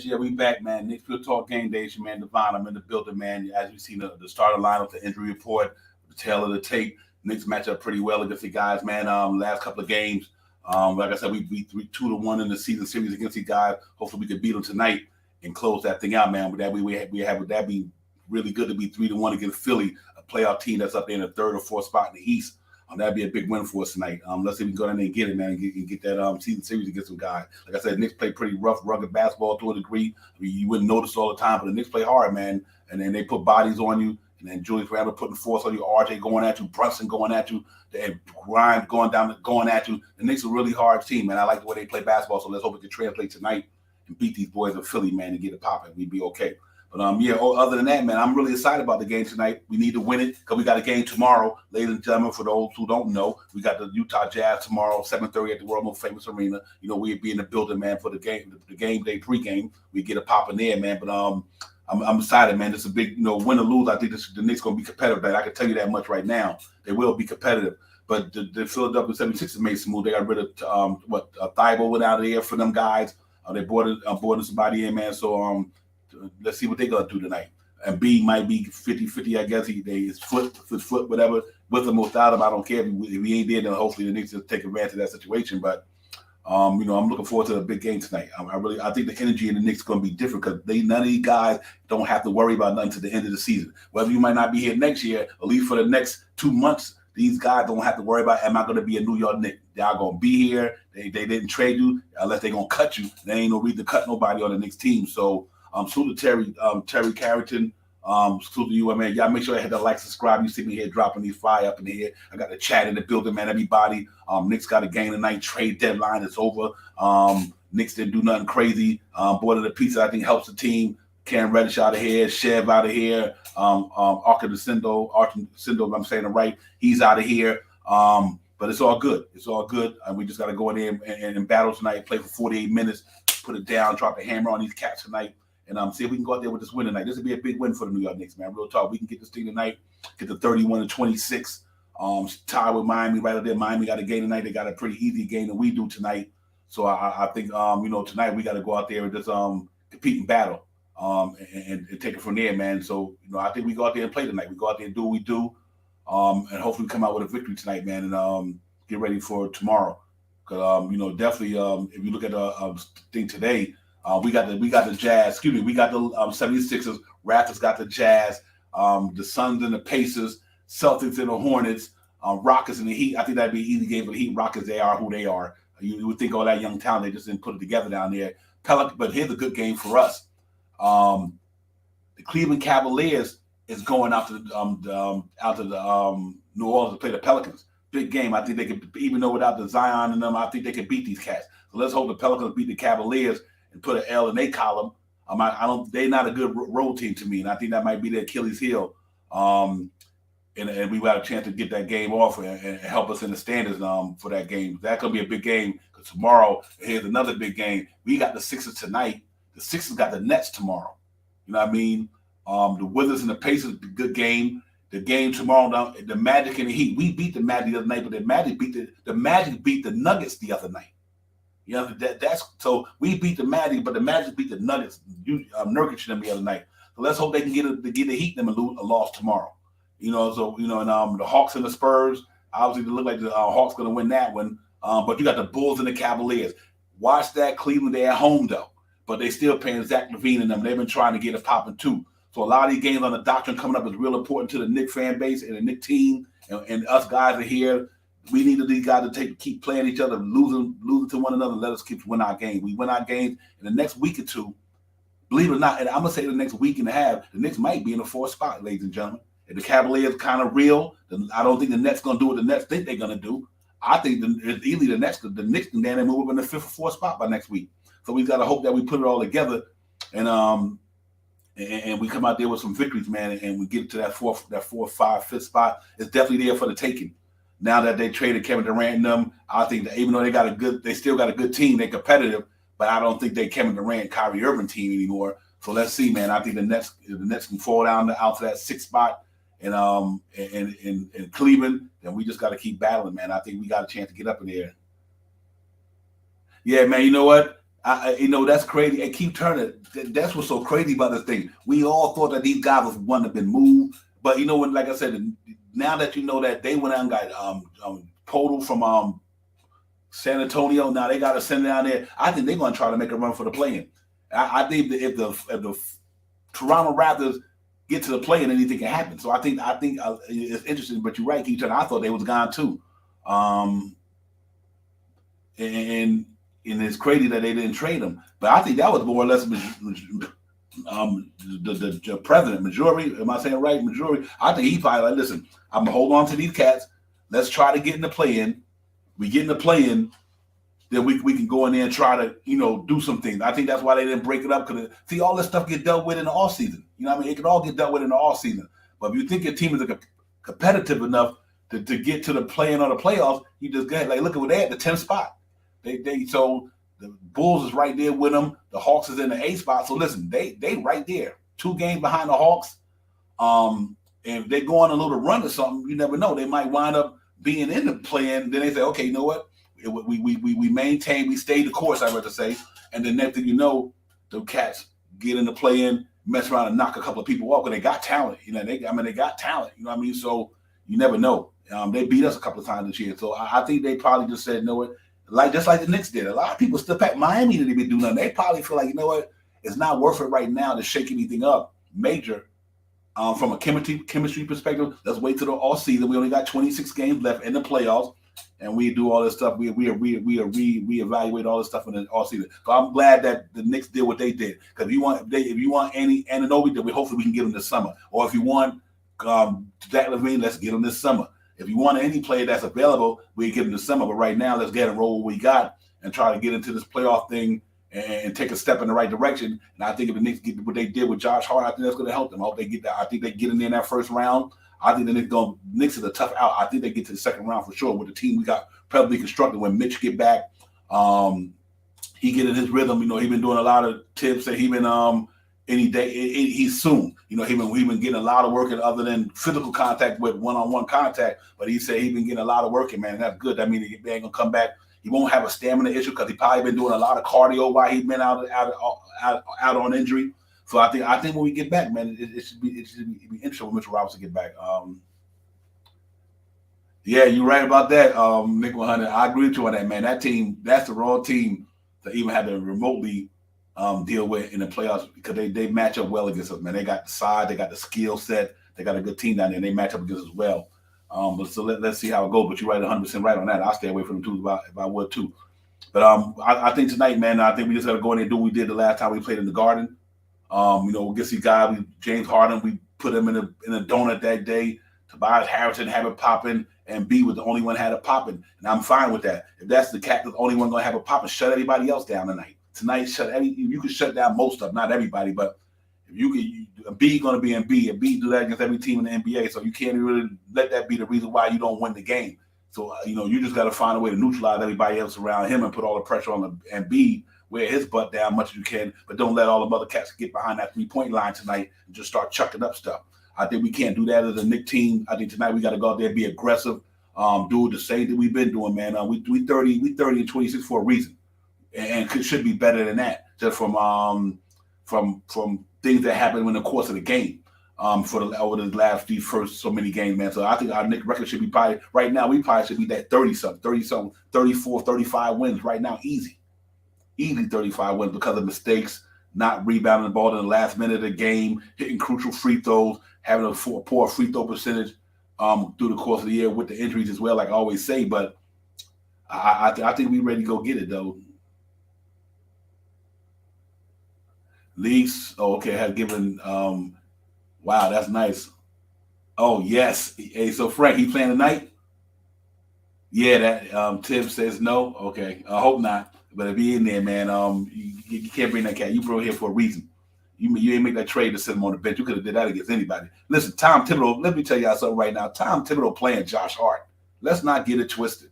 Yeah, we back, man. Knicks Real Talk Game Day, man. Divine, I'm in the building, man. As you see the starting lineup, the injury report, the tail of the tape. Knicks match up pretty well against the guys, man. Last couple of games, like I said, we beat 2-1 in the season series against these guys. Hopefully, we can beat them tonight and close that thing out, man. Would that be really good to be 3-1 against Philly, a playoff team that's up there in the 3rd or 4th spot in the East? That'd be a big win for us tonight. Let's see if we can go down there and get it, man, and get that season series against some guys. Like I said, Knicks play pretty rough, rugged basketball to a degree. I mean, you wouldn't notice all the time, but the Knicks play hard, man. And then they put bodies on you, and then Julius Randle putting force on you, RJ going at you, Brunson going at you, and Grimes going at you. The Knicks are a really hard team, man. I like the way they play basketball, so let's hope it can translate tonight and beat these boys in Philly, man, and get it popping. We'd be okay. But other than that, man, I'm really excited about the game tonight. We need to win it because we got a game tomorrow. Ladies and gentlemen, for those who don't know, we got the Utah Jazz tomorrow, 7:30 at the world most famous arena. We'd be in the building, man, for the game day pregame. We get a pop in there, man. But I'm excited, man. It's a big, win or lose. I think the Knicks going to be competitive, man. I can tell you that much right now. They will be competitive. But the Philadelphia 76ers made some move. They got rid of Thibault went out of there for them guys. They brought somebody in, man. So let's see what they're going to do tonight. And B might be 50-50, I guess. His foot, whatever. With him, without him, I don't care. If he ain't there, then hopefully the Knicks will take advantage of that situation. But, I'm looking forward to a big game tonight. I think the energy in the Knicks is going to be different because none of these guys don't have to worry about nothing to the end of the season. Whether you might not be here next year, at least for the next 2 months, these guys don't have to worry about, am I going to be a New York Knicks? Y'all going to be here. They didn't trade you unless they're going to cut you. There ain't no reason to cut nobody on the Knicks team. So, Salute to Terry Carrington. Salute to you, man. Y'all make sure you hit the like, subscribe. You see me here dropping these fire up in here. I got the chat in the building, man. Everybody. Knicks got a game tonight. Trade deadline is over. Knicks didn't do nothing crazy. Board of the pizza, I think, helps the team. Cam Reddish out of here, Shev out of here, Arcadindo, if I'm saying it right, he's out of here. But it's all good. It's all good. And we just got to go in there and battle tonight, play for 48 minutes, put it down, drop a hammer on these cats tonight, and see if we can go out there with this win tonight. This would be a big win for the New York Knicks, man. Real talk. We can get this thing tonight, get the 31-26, tie with Miami right up there. Miami got a game tonight. They got a pretty easy game than we do tonight. So I think, tonight we got to go out there and just compete and battle. And take it from there, man. So, I think we go out there and play tonight. We go out there and do what we do, and hopefully come out with a victory tonight, man, and get ready for tomorrow. Because, definitely, if you look at the thing today, we got the Jazz. Excuse me, we got the 76ers. Raptors got the Jazz. The Suns and the Pacers. Celtics and the Hornets. Rockets and the Heat. I think that'd be an easy game for the Heat. Rockets, they are who they are. You would think all that young talent, they just didn't put it together down there. But here's a good game for us. The Cleveland Cavaliers is going out to the New Orleans to play the Pelicans. Big game. I think they could, even though without the Zion in them, I think they could beat these cats. So let's hope the Pelicans beat the Cavaliers and put an L in their column. They're not a good road team to me, and I think that might be their Achilles heel. And we got a chance to get that game off and help us in the standings for that game. That's gonna be a big game because tomorrow here's another big game. We got the Sixers tonight. The Sixers got the Nets tomorrow. You know what I mean? The Wizards and the Pacers, good game. The game tomorrow, the Magic and the Heat. We beat the Magic the other night, but the Magic beat the Nuggets the other night. You know, so we beat the Magic, but the Magic beat the Nuggets, Nurkic them the other night. So let's hope they can get the Heat them a loss tomorrow. And the Hawks and the Spurs, obviously they look like the Hawks going to win that one. But you got the Bulls and the Cavaliers. Watch that. Cleveland, they're at home though. But they still paying Zach LaVine and them. They've been trying to get us popping too. So a lot of these games on the doctrine coming up is real important to the Knicks fan base and the Knicks team and us guys are here. We need these guys to keep playing each other, losing to one another. Let us keep win our game. We win our games in the next week or two. Believe it or not, and I'm gonna say the next week and a half, the Knicks might be in the fourth spot, ladies and gentlemen. If the Cavaliers kind of real, then I don't think the Nets gonna do what the Nets think they're gonna do. I think it's easily the Knicks can then move up in the fifth or fourth spot by next week. So we got to hope that we put it all together, and we come out there with some victories, man, and we get to that fourth, five, fifth spot. It's definitely there for the taking. Now that they traded Kevin Durant and them, I think that even though they still got a good team, they're competitive, but I don't think they Kevin Durant, Kyrie Irving team anymore. So let's see, man. I think the Nets can fall down out to that sixth spot, and in Cleveland, then we just got to keep battling, man. I think we got a chance to get up in there. Yeah, man. You know what? That's crazy. And keep turning. That's what's so crazy about this thing. We all thought that these guys was one that been moved, but like I said, now that you know that they went out and got Podol from San Antonio, now they got to send it down there. I think they're going to try to make a run for the play-in. I think that if the Toronto Raptors get to the play-in, anything can happen. So I think it's interesting. But you're right, keep turning. I thought they was gone too, and it's crazy that they didn't trade him. But I think that was more or less the president, Majority. Am I saying it right? Majority. I think he probably like, listen, I'm going to hold on to these cats. Let's try to get in the play-in. We get in the play-in, then we can go in there and try to, do some things. I think that's why they didn't break it up. Because, see, all this stuff get dealt with in the offseason. You know what I mean? It can all get dealt with in the offseason. But if you think your team is competitive enough to get to the play-in or the playoffs, you just get, like, look at where they're at, the 10th spot. So the Bulls is right there with them. The Hawks is in the 8th spot. So listen, they right there, 2 games behind the Hawks. And if they go on a little run or something, you never know. They might wind up being in the play-in. Then they say, okay, you know what? We maintain, we stay the course, I rather say. And then next thing you know, the cats get in the play-in, mess around and knock a couple of people off because they got talent. They got talent. You know what I mean? So you never know. They beat us a couple of times this year. So I think they probably just said, you know what? Just like the Knicks did. A lot of people still pack Miami didn't even do nothing. They probably feel like, you know what? It's not worth it right now to shake anything up major from a chemistry perspective. Let's wait till the off season. We only got 26 games left in the playoffs. and we do all this stuff. We reevaluate all this stuff in the all season. So I'm glad that the Knicks did what they did. Because if you want any Anunoby, then hopefully we can get him this summer. Or if you want Zach LaVine, let's get him this summer. If you want any player that's available, we get him this summer. But right now, let's get and roll what we got and try to get into this playoff thing and take a step in the right direction. And I think if the Knicks get what they did with Josh Hart, I think that's going to help them. I hope they get that. I think they get in there in that first round. I think the Knicks is a tough out. I think they get to the second round for sure with the team we got probably constructed when Mitch get back. He get in his rhythm. He been doing a lot of tips and he been any day. He's soon. He been getting a lot of work other than physical contact with one-on-one contact. But he said he been getting a lot of work, man. And that's good. That means he ain't gonna come back. He won't have a stamina issue because he probably been doing a lot of cardio while he's been out on injury. So I think when we get back, man, it should be interesting when Mitchell Robinson get back. Yeah, you're right about that, Nick 100. I agree with you on that, man. That team, that's the wrong team to even have to remotely deal with in the playoffs because they match up well against us, man. They got the size, they got the skill set, they got a good team down there, and they match up against us well. So let's see how it goes. But you're right, 100% right on that. I'll stay away from them too if I would too. But I think tonight, man, I think we just got to go in there and do what we did the last time we played in the Garden. We'll get some guy, James Harden, we put him in a donut that day. Tobias Harrison have it popping, and B was the only one had it popping, and I'm fine with that. If that's the cat, the only one gonna have it popping, shut everybody else down tonight. Tonight, you can shut down most of them, not everybody, but if you can, B gonna be in B, and B do that against every team in the NBA, so you can't really let that be the reason why you don't win the game. So you just got to find a way to neutralize everybody else around him and put all the pressure on the and B. Wear his butt down much as you can, but don't let all the other cats get behind that 3-point line tonight and just start chucking up stuff. I think we can't do that as a Knicks team. I think tonight we got to go out there and be aggressive, do the same that we've been doing, man. We 30 and 26 for a reason, and it should be better than that. Just from things that happened in the course of the game, over the last few first so many games, man. So I think our Knicks record should be probably right now. We probably should be that 30-something, 34, 35 wins right now, easy 35 wins because of mistakes, not rebounding the ball in the last minute of the game, hitting crucial free throws, having a poor free throw percentage through the course of the year with the injuries as well, like I always say. But I think we're ready to go get it, though. Leaks, okay, have given, wow, that's nice. Oh, yes. Hey, so Frank, he playing tonight? Yeah, that Tim says no. Okay, I hope not. But if he in there, man, you can't bring that cat. You brought here for a reason. You ain't make that trade to sit him on the bench. You could have did that against anybody. Listen, Tom Thibodeau, let me tell y'all something right now. Tom Thibodeau playing Josh Hart. Let's not get it twisted.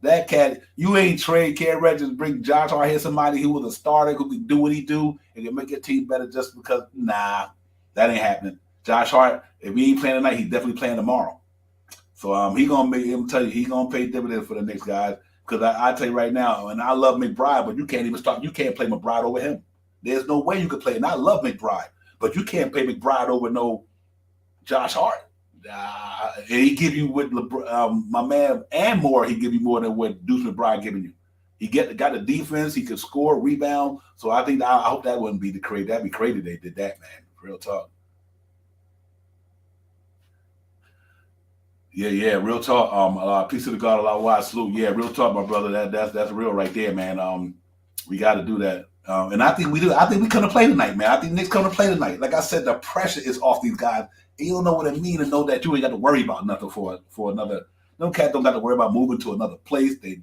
That cat, you ain't trade Cat Regis, bring Josh Hart here, somebody who was a starter, who can do what he do, and can make your team better just because, nah, that ain't happening. Josh Hart, if he ain't playing tonight, he's definitely playing tomorrow. So he's gonna pay dividends for the Knicks, guys. Because I tell you right now, and I love McBride, but you can't play McBride over him. There's no way you could play. And I love McBride, but you can't play McBride over no Josh Hart. And he give you what my man and more. He give you more than what Deuce McBride giving you. He got the defense. He could score, rebound. So I hope that wouldn't be the crazy. That'd be crazy they did that, man. Real talk. Yeah, real talk. Peace to the God, Allah, wide salute. Yeah, real talk, my brother. That's real right there, man. We got to do that. And I think we do. I think we come to play tonight, man. I think Knicks come to play tonight. Like I said, the pressure is off these guys. And you don't know what it means to know that you ain't got to worry about nothing for another. No cats don't got to worry about moving to another place. They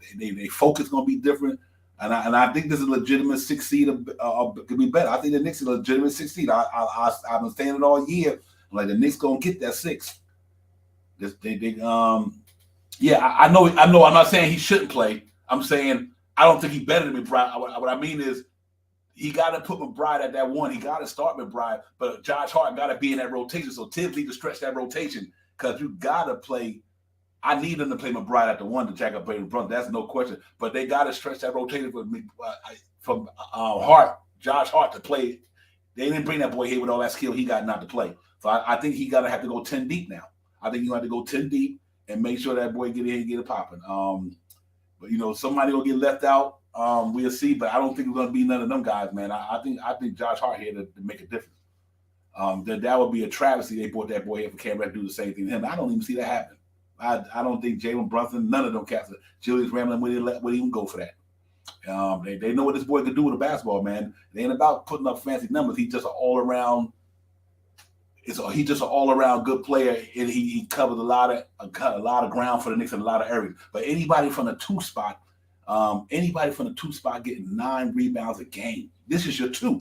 focus gonna be different. And I think this is a legitimate 6 seed could be better. I think the Knicks is a legitimate 6 seed. I've been saying it all year. Like the Knicks gonna get that 6. I know. I'm not saying he shouldn't play. I'm saying I don't think he's better than McBride. What I mean is he got to put McBride at that 1. He got to start McBride, but Josh Hart got to be in that rotation. So Tibbs need to stretch that rotation because you got to play. I need them to play McBride at the 1 to jack up Braden Brunson. That's no question. But they got to stretch that rotation from Josh Hart to play. They didn't bring that boy here with all that skill he got not to play. So I think he got to have to go 10 deep now. I think you have to go 10 deep and make sure that boy get in and get it popping. But somebody will get left out. We'll see, but I don't think it's going to be none of them guys, man. I think Josh Hart here to make a difference. That would be a travesty. They brought that boy here for Cam Reddish to do the same thing to him. I don't even see that happen. I don't think Jalen Brunson, none of them cats, Julius Randle would even go for that. They know what this boy can do with a basketball, man. It ain't about putting up fancy numbers. He's just an all-around. He's just an all-around good player, and he covered a lot of ground for the Knicks in a lot of areas. But anybody from the two spot getting 9 rebounds a game. This is your 2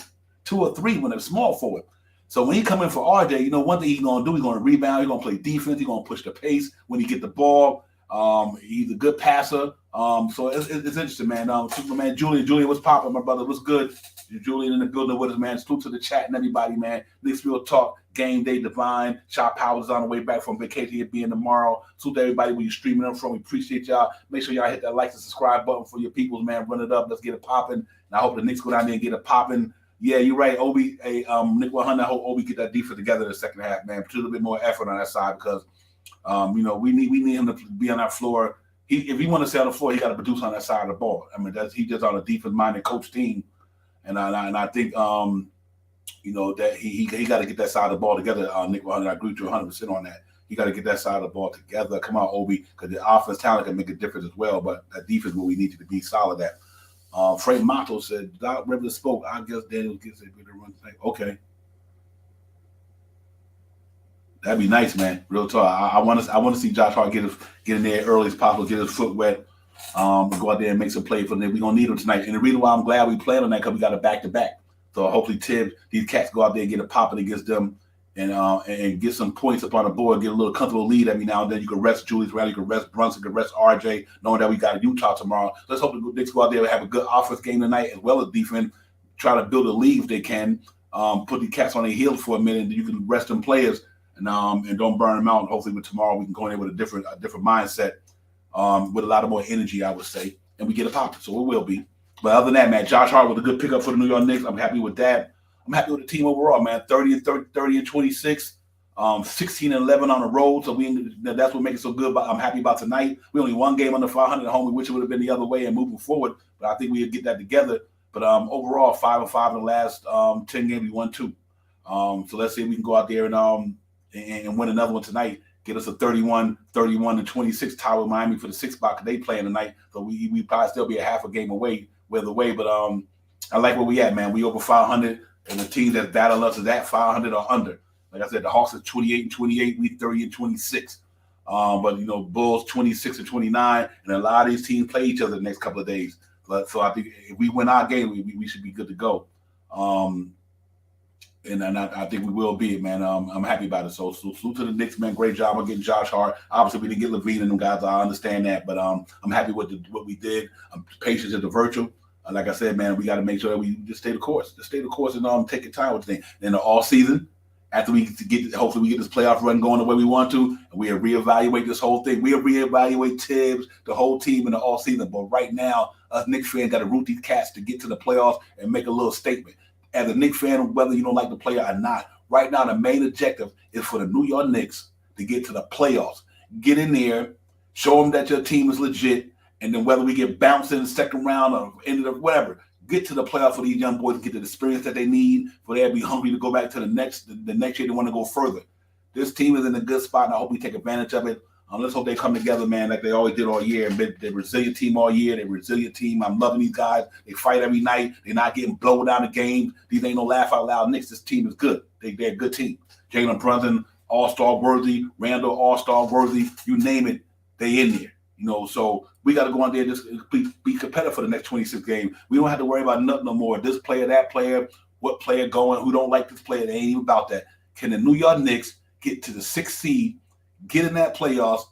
or 3 when they're small forward. So when he come in for RJ, you know one thing he's gonna do. He's gonna rebound. He's gonna play defense. He's gonna push the pace when he get the ball. He's a good passer. So it's interesting, man. Man, Julian, what's poppin', my brother? What's good? Julian in the building with us, man. Salute to the chat and everybody, man. Knicks Real Talk, Game Day Divine. Shot Powers on the way back from vacation. He'll be in tomorrow. Salute to everybody where you're streaming them from. We appreciate y'all. Make sure y'all hit that like and subscribe button for your peoples, man. Run it up. Let's get it popping. And I hope the Knicks go down there and get it popping. Yeah, you're right, Obi. Hey, Nick 100. I hope Obi get that defense together in the second half, man. Put a little bit more effort on that side because, we need him to be on that floor. If he want to stay on the floor, he got to produce on that side of the ball. I mean, he just on a defense-minded coach team, and I think that he got to get that side of the ball together. Nick 100. I agree with you 100% on that. He got to get that side of the ball together. Come on, Obi, because the offense talent can make a difference as well. But that defense is what we need you to be solid at. Frank Mato said, Doc Rivers spoke. I guess Daniel gets a bit of run. Okay. That'd be nice, man. Real talk. I want to see Josh Hart get in there early as possible, get his foot wet, go out there and make some play for them. We're going to need him tonight. And the reason why I'm glad we played on that because we got a back-to-back. So hopefully Tibbs, these cats go out there and get a popping against them and get some points up on the board, get a little comfortable lead every now and then. You can rest Julius Randle, you can rest Brunson, you can rest RJ, knowing that we got Utah tomorrow. Let's hope the Knicks go out there and have a good offense game tonight as well as defense. Try to build a lead if they can. Put the cats on their heels for a minute, and you can rest them players and don't burn them out. And hopefully with tomorrow we can go in there with a different mindset, with a lot of more energy, I would say, and we get a pop. So it will be. But other than that, man, Josh Hart was a good pickup for the New York Knicks. I'm happy with that. I'm happy with the team overall, man. 30 and 26, 16 and 11 on the road. So that's what makes it so good. But I'm happy about tonight. We only one game under 500 at home. We wish it would have been the other way and moving forward. But I think we would get that together. But overall, 5-5 in the last 10 games. We won 2. So let's see if we can go out there and win another one tonight. Get us a 31 and 26 tie with Miami for the 6th spot because they playing tonight. So we probably still be a half a game away, whether way. But I like where we at, man. We over 500. And the team that battle us is at 500 or under. Like I said, the Hawks is 28 and 28. We 30 and 26. But Bulls 26 and 29. And a lot of these teams play each other the next couple of days. So I think if we win our game, we should be good to go. And I think we will be, man. I'm happy about it. So salute to the Knicks, man. Great job on getting Josh Hart. Obviously, we didn't get Levine and them guys. I understand that, but I'm happy with what we did. Patience is the virtue. Like I said, man, we got to make sure that we just stay the course. Just stay the course and take your time with things. In the all season, after hopefully we get this playoff run going the way we want to, and we reevaluate this whole thing. We reevaluate Tibbs, the whole team in the all season. But right now, us Knicks fans got to root these cats to get to the playoffs and make a little statement. As a Knicks fan, whether you don't like the player or not, right now the main objective is for the New York Knicks to get to the playoffs. Get in there, show them that your team is legit, and then whether we get bounced in the second round or ended up whatever, get to the playoffs for these young boys and get the experience that they need for they to be hungry to go back to the next year. They want to go further. This team is in a good spot, and I hope we take advantage of it. Let's hope they come together, man, like they always did all year. And they're a resilient team all year. They're a resilient team. I'm loving these guys. They fight every night. They're not getting blown down the game. These ain't no laugh out loud Knicks. This team is good. They're a good team. Jalen Brunson, all-star worthy. Randall, all-star worthy. You name it, they in there. So we got to go out there and just be competitive for the next 26 games. We don't have to worry about nothing no more. This player, that player, what player going, who don't like this player. They ain't even about that. Can the New York Knicks get to the 6th seed, get in that playoffs,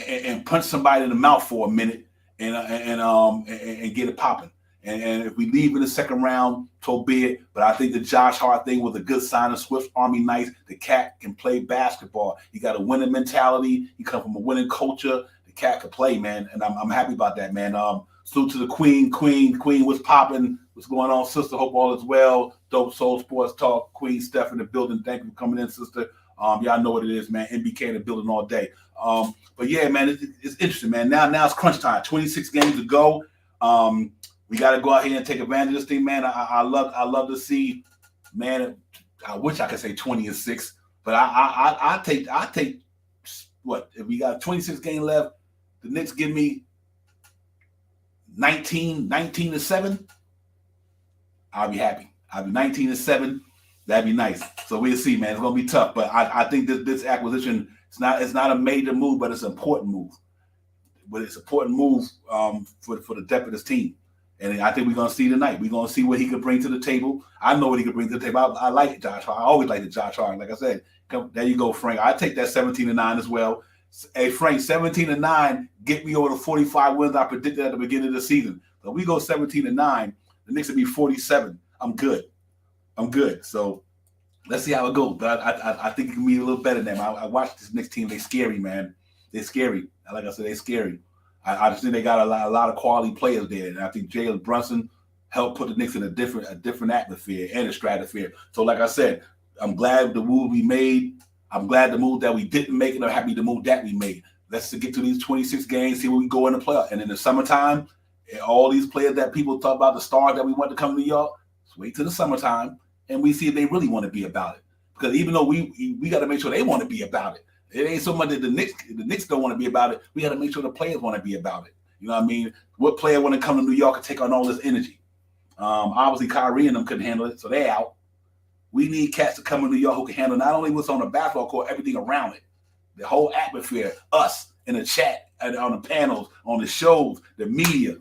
and punch somebody in the mouth for a minute and get it popping? And if we leave in the second round, so be it. But I think the Josh Hart thing was a good sign of Swift Army Knights. The cat can play basketball. He got a winning mentality. He come from a winning culture. The cat can play, man. And I'm happy about that, man. Salute to the Queen. What's popping? What's going on, sister? Hope all is well. Dope Soul Sports Talk. Queen Steph in the building. Thank you for coming in, sister. Y'all know what it is, man. NBK in the building all day. But yeah, man, it's interesting, man. Now it's crunch time. 26 games to go. We got to go out here and take advantage of this thing, man. I love to see, man. I wish I could say 20 and 6, but I take what? If we got a 26 game left, the Knicks give me 19-7, I'll be happy. I'll be 19-7. That'd be nice. So we'll see, man. It's gonna be tough, but I think this acquisition it's not a major move, but it's an important move. But it's an important move for the depth of this team, and I think we're gonna see tonight. We're gonna see what he could bring to the table. I know what he could bring to the table. I like Josh Hart. I always like the Josh Hart. Like I said, there you go, Frank. I take that 17-9 as well. Hey, Frank, 17-9, get me over the 45 wins I predicted at the beginning of the season. So we go 17-9, the Knicks will be 47. I'm good. So let's see how it goes. But I think it can be a little better than them. I watched this Knicks team. They're scary, man. They're scary. Like I said, they're scary. I just think they got a lot of quality players there. And I think Jalen Brunson helped put the Knicks in a different atmosphere and a stratosphere. So like I said, I'm glad the move we made. I'm glad the move that we didn't make, and I'm happy the move that we made. Let's get to these 26 games, see where we go in the playoff. And in the summertime, all these players that people talk about, the stars that we want to come to New York, let's wait till the summertime and we see if they really want to be about it. Because even though we got to make sure they want to be about it. It ain't so much that the Knicks don't want to be about it. We got to make sure the players want to be about it. You know what I mean? What player want to come to New York and take on all this energy? Obviously, Kyrie and them couldn't handle it, so they out. We need cats to come to New York who can handle not only what's on the basketball court, everything around it. The whole atmosphere, us in the chat, and on the panels, on the shows, the media.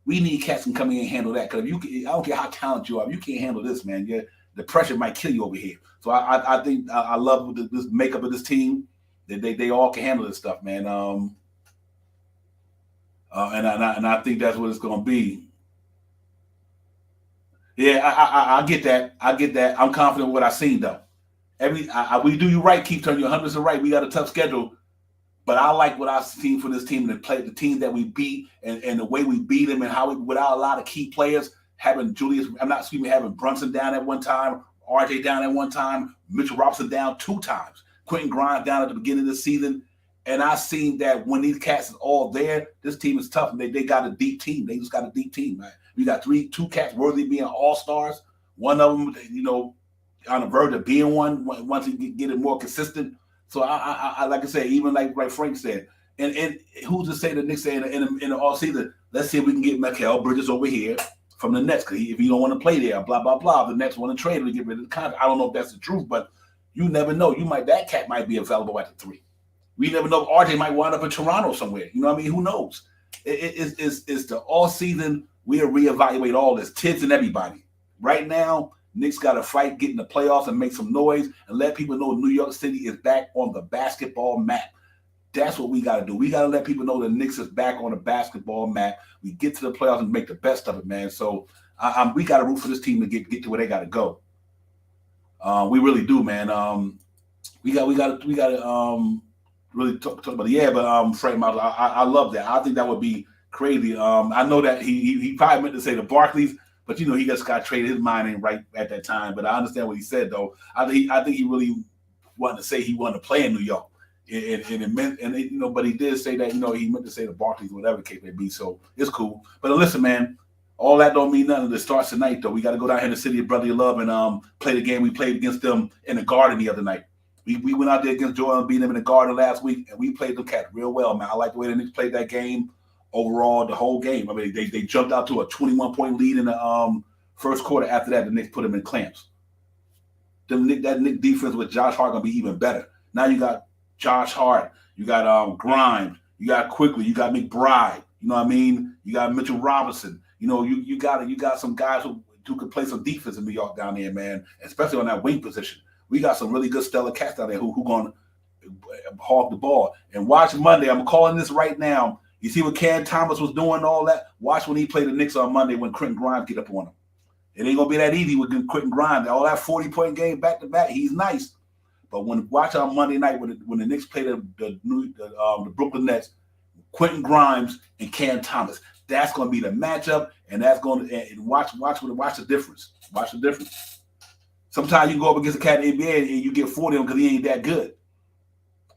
We need cats to come in and handle that. Because I don't care how talented you are, if you can't handle this, man, the pressure might kill you over here. So I think I love this makeup of this team. They all can handle this stuff, man. And I think that's what it's going to be. Yeah, I get that. I'm confident in what I've seen, though. We do you right, keep turning you 100% right. We got a tough schedule, but I like what I've seen for this team, the team that we beat, and the way we beat them, and how we, without a lot of key players, having Brunson down at one time, RJ down at one time, Mitchell Robinson down 2 times, Quentin Grimes down at the beginning of the season. And I've seen that when these cats is all there, this team is tough. And they got a deep team. They just got a deep team, man. We got 2 cats worthy of being all-stars. One of them, on the verge of being one once he get it more consistent. So I like I said, even like Frank said, and who's to say the Knicks say in the all season, let's see if we can get Mikal Bridges over here from the Nets, because if you don't want to play there, blah blah blah. The Nets want to trade him to get rid of the contract. I don't know if that's the truth, but you never know. That cat might be available at the 3. We never know if RJ might wind up in Toronto somewhere. You know what I mean? Who knows? It's the all season. We'll reevaluate all this, Tibbs and everybody. Right now, Knicks got to fight, get in the playoffs, and make some noise, and let people know New York City is back on the basketball map. That's what we got to do. We got to let people know the Knicks is back on the basketball map. We get to the playoffs and make the best of it, man. So we got to root for this team to get to where they got to go. We really do, man. We got to really talk about it. Yeah, but Frank, I love that. I think that would be crazy. I know that he probably meant to say the Barclays, but he just got traded. His mind ain't right at that time. But I understand what he said, though. I think he really wanted to say he wanted to play in New York, and it meant, but he did say that he meant to say the Barclays, whatever the case may be. So it's cool. But listen, man, all that don't mean nothing. It starts tonight, though. We got to go down here in the city of brotherly love and play the game we played against them in the Garden the other night. We went out there against Jordan, beat them in the Garden last week, and we played the cat real well, man. I like the way the Knicks played that game overall, the whole game. I mean, they jumped out to a 21-point lead in the first quarter. After that, the Knicks put them in clamps. That Knicks defense with Josh Hart going to be even better. Now you got Josh Hart, you got Grimes, you got Quickly, you got McBride. You know what I mean? You got Mitchell Robinson. You got some guys who can play some defense in New York down there, man, especially on that wing position. We got some really good stellar cats out there who going to hog the ball. And watch Monday. I'm calling this right now. You see what Cam Thomas was doing, all that? Watch when he played the Knicks on Monday when Quentin Grimes get up on him. It ain't going to be that easy with Quentin Grimes. All that 40-point game back-to-back, he's nice. But watch on Monday night when the Knicks play the Brooklyn Nets, Quentin Grimes and Cam Thomas. That's going to be the matchup, and that's going to watch the difference. Watch the difference. Sometimes you go up against a cat in the NBA and you get 40 on because he ain't that good.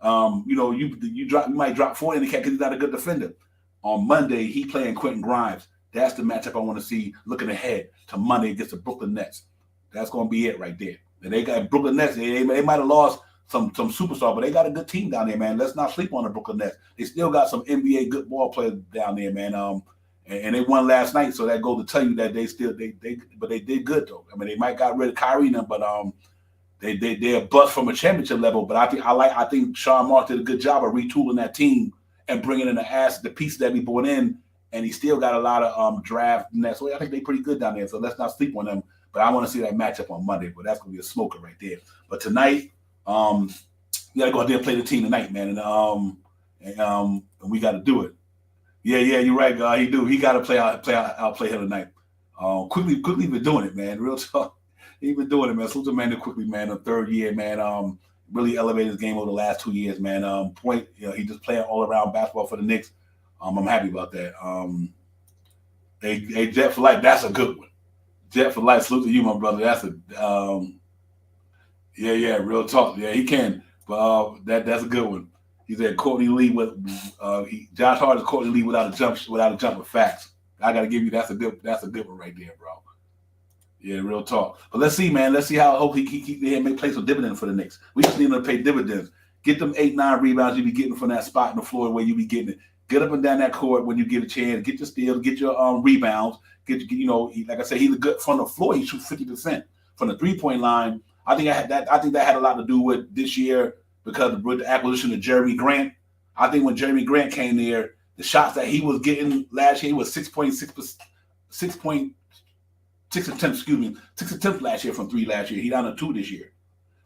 You might drop 40 in the cat because he's not a good defender. On Monday, he playing Quentin Grimes. That's the matchup I want to see looking ahead to Monday against the Brooklyn Nets. That's going to be it right there. And they got Brooklyn Nets. They might have lost some superstar, but they got a good team down there, man. Let's not sleep on the Brooklyn Nets. They still got some NBA good ball players down there, man. And they won last night, so that goes to tell you that they did good though. I mean, they might got rid of Kyrie now, but they're a bust from a championship level. But I think Sean Marks did a good job of retooling that team and bringing in the pieces that we brought in, and he still got a lot of draft nets. So I think they're pretty good down there. So let's not sleep on them. But I want to see that matchup on Monday. But that's gonna be a smoker right there. But tonight, we gotta go out there and play the team tonight, man. And we got to do it. Yeah, you're right, God. He got to play him tonight. Quickly been doing it, man. Real talk. He been doing it, man. Salute to man quickly, man. The third year, man. Really elevated his game over the last 2 years, man. He just playing all around basketball for the Knicks. I'm happy about that. A Jet for Life. That's a good one. Jet for Life. Salute to you, my brother. That's a yeah. Real talk. Yeah, he can. But that's a good one. He said Courtney Lee Josh Hart is Courtney Lee without a jump of facts. I gotta give you that's a good one right there, bro. Yeah, real talk. But let's see, man. Let's see how hopefully he keep there and make place with dividends for the Knicks. We just need him to pay dividends. Get them 8-9 rebounds you be getting from that spot in the floor where you be getting it. Get up and down that court when you get a chance. Get your steals, get your rebounds. Like I said, he's good from the floor. He shoots 50% from the 3-point line. I think that had a lot to do with this year because with the acquisition of Jeremy Grant. I think when Jeremy Grant came there, the shots that he was getting last year, he was 6.6 attempts last year from 3 last year. He down to 2 this year.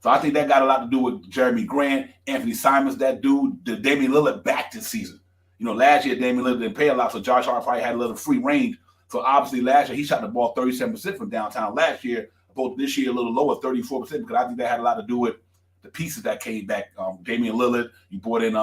So I think that got a lot to do with Jeremy Grant, Anthony Simons, that dude, the Damian Lillard back this season. Last year Damian Lillard didn't pay a lot, so Josh Hart probably had a little free range. So obviously last year he shot the ball 37% from downtown last year. Both this year a little lower, 34%, because I think that had a lot to do with the pieces that came back. Damian Lillard, you brought in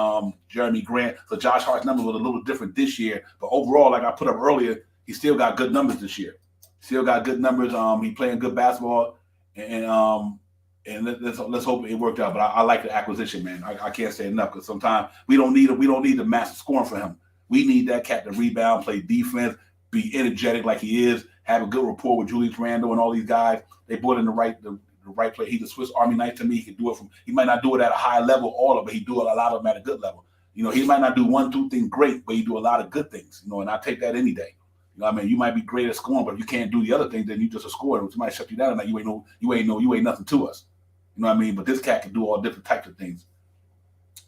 Jeremy Grant. So Josh Hart's numbers were a little different this year. But overall, like I put up earlier, he still got good numbers this year. Still got good numbers. He playing good basketball, and let's hope it worked out. But I like the acquisition, man. I can't say enough because sometimes we don't need the massive scoring for him. We need that cat to rebound, play defense, be energetic like he is, have a good rapport with Julius Randle and all these guys. They brought in the right play. He's a Swiss Army knife to me. He can do it he might not do it at a high level, all of it. He do a lot of them at a good level. He might not do 1-2 things great, but he do a lot of good things. And I take that any day. You might be great at scoring, but if you can't do the other things, then you just a scorer. Somebody shut you down and you ain't nothing to us. But this cat can do all different types of things.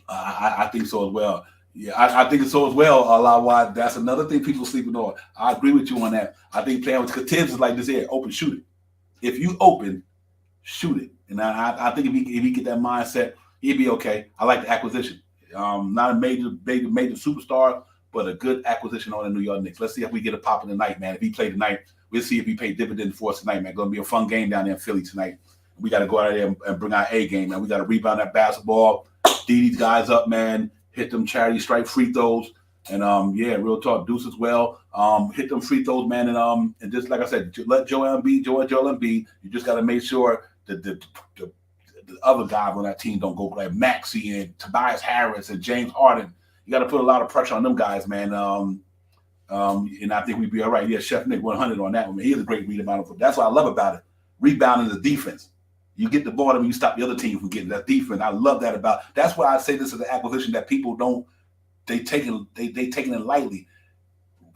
I think so as well. Yeah, I think so as well. A lot why that's another thing people sleeping on. I agree with you on that. I think playing with Tibbs is like this here: open, shoot it. If you open, shoot it. And I think if he get that mindset, he'd be okay. I like the acquisition. Not a major superstar, but a good acquisition on the New York Knicks. Let's see if we get a pop in tonight, man. If he play tonight, we'll see if he pay dividends for us tonight, man. Going to be a fun game down there in Philly tonight. We got to go out there and bring our A game, man. We got to rebound that basketball, D these guys up, man. Hit them charity stripe free throws, and real talk, Deuce as well. Hit them free throws, man, and just like I said, let Joel Embiid. You just got to make sure that the other guys on that team don't go like Maxey and Tobias Harris and James Harden. You got to put a lot of pressure on them guys, man. And I think we'd be all right. Yeah, Chef Nick 100 on that one. Man. He is a great rebounder. That's what I love about it. Rebounding the defense. You get the ball and you stop the other team from getting that defense. I love that about. That's why I say this is an acquisition that people don't. They taking it lightly.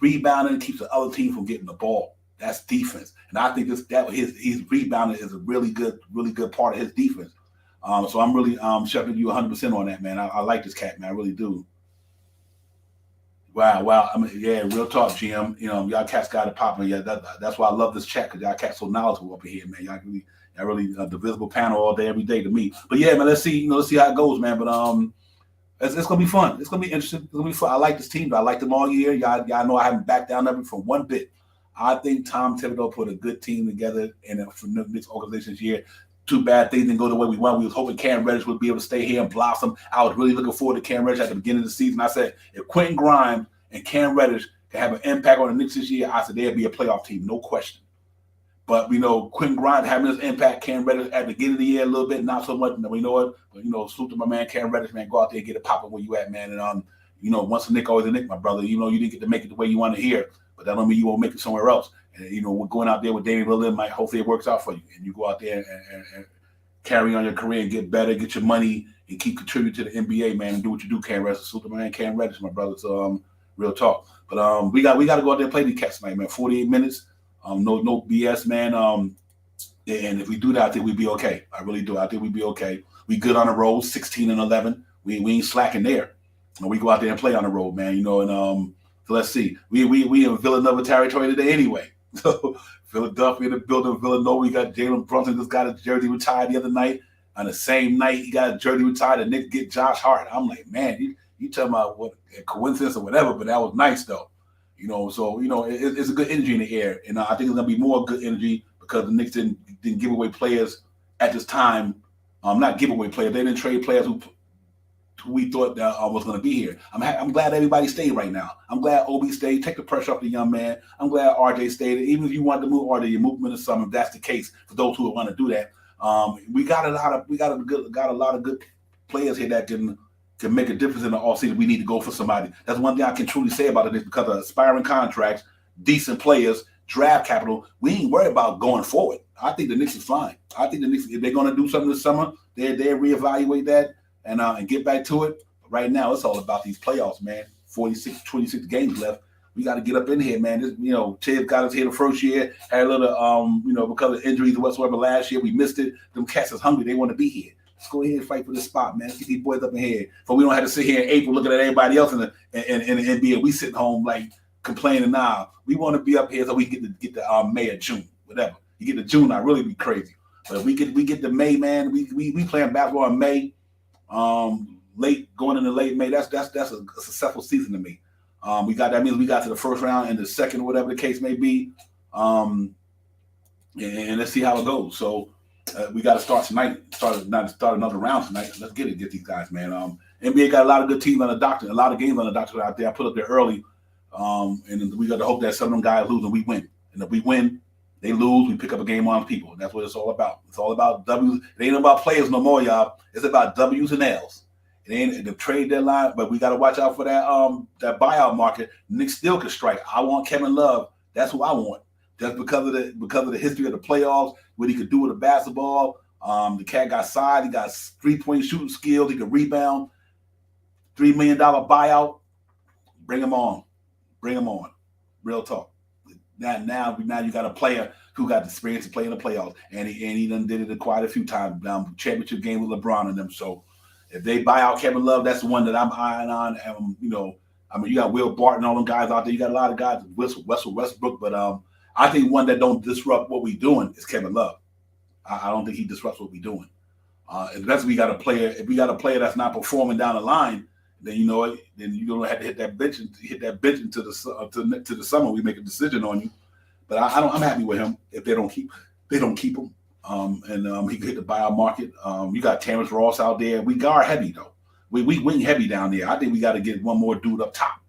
Rebounding keeps the other team from getting the ball. That's defense, and I think his rebounding is a really good part of his defense. So I'm really shoving you 100% on that, man. I like this cat, man. I really do. Wow. I mean, yeah, real talk, GM. Y'all cats got it popping. Yeah, that's why I love this chat because y'all cats so knowledgeable up here, man. Y'all really the visible panel all day, every day to me. But yeah, man, let's see how it goes, man. But it's gonna be fun. It's gonna be interesting. It's gonna be fun. I like this team. I like them all year. Y'all know I haven't backed down ever from one bit. I think Tom Thibodeau put a good team together for the Knicks organization this year. Too bad things didn't go the way we want. We was hoping Cam Reddish would be able to stay here and blossom. I was really looking forward to Cam Reddish at the beginning of the season. I said, if Quentin Grimes and Cam Reddish can have an impact on the Knicks this year, I said they'd be a playoff team, no question. But Quentin Grimes having this impact, Cam Reddish at the beginning of the year a little bit, not so much. We know it, but salute to my man Cam Reddish, man. Go out there and get it popping where you at, man. And once a Knick, always a Knick, my brother. You didn't get to make it the way you want to hear, but that don't mean you won't make it somewhere else. And we're going out there with Damian Lillard, hopefully it works out for you, and you go out there carry on your career and get better, get your money, and keep contributing to the NBA, man, and do what you do. Cam Reddish, Superman, Cam Reddish, my brother. So real talk. But we got to go out there and play these cats tonight, man. 48 minutes, no BS, man. And if we do that, I think we'd be okay. I really do. I think we'd be okay. We good on the road, 16-11. We ain't slacking there. And we go out there and play on the road, man. And so let's see. We in Villanova territory today anyway. So Philadelphia in the building, Villanova. We got Jalen Brunson just got his jersey retired the other night. On the same night, he got his jersey retired. The Knicks get Josh Hart. I'm like, man, you talking about what a coincidence or whatever, but that was nice though. So it's a good energy in the air, and I think it's gonna be more good energy because the Knicks didn't give away players at this time. Not give away players. They didn't trade players who we thought that was going to be here. I'm glad everybody stayed right now. I'm glad Obi stayed. Take the pressure off the young man. I'm glad RJ stayed. Even if you want to move RJ, you move him in the summer. If that's the case for those who want to do that. We got a lot of good players here that can make a difference in the offseason. We need to go for somebody. That's one thing I can truly say about it is because of aspiring contracts, decent players, draft capital. We ain't worried about going forward. I think the Knicks is fine. I think the Knicks, if they're going to do something this summer, they reevaluate that and get back to it. But right now, it's all about these playoffs, man. 26 games left. We got to get up in here, man. Tibbs got us here the first year. Had a little, because of injuries or whatsoever last year, we missed it. Them cats is hungry. They want to be here. Let's go ahead and fight for this spot, man. Let's get these boys up in here. So we don't have to sit here in April looking at everybody else in the NBA. We sitting home like complaining now. We want to be up here so we get the May or June, whatever. You get to June, I really be crazy. But if we get to May, man, we playing basketball in May, going into late May. That's a successful season to me. That means we got to the first round and the second, whatever the case may be. And let's see how it goes. So we got to start tonight. Start another round tonight. Let's get these guys, man. NBA got a lot of good teams on the doctor, a lot of games on the doctor out there. I put up there early, and we got to hope that some of them guys lose and we win. And if we win, they lose, we pick up a game on people. That's what it's all about. It's all about W's. It ain't about players no more, y'all. It's about W's and L's. It ain't the trade deadline, but we got to watch out for that buyout market. Knicks still can strike. I want Kevin Love. That's who I want. Just because of the history of the playoffs, what he could do with a basketball. The cat got size. He got 3-point shooting skills. He could rebound. $3 million buyout. Bring him on. Real talk. Now you got a player who got the experience to play in the playoffs, and he done did it quite a few times. Championship game with LeBron and them. So if they buy out Kevin Love, that's the one that I'm eyeing on. And, you got Will Barton, all them guys out there. You got a lot of guys, Russell Westbrook, but I think one that don't disrupt what we're doing is Kevin Love. I don't think he disrupts what we're doing. Unless we got a player, if we got a player that's not performing down the line, then you don't have to hit that bench into the summer. We make a decision on you. But I'm happy with him. If they don't keep him. He could hit the buyout market. You got Terrence Ross out there. We guard heavy though. We wing heavy down there. I think we got to get one more dude up top.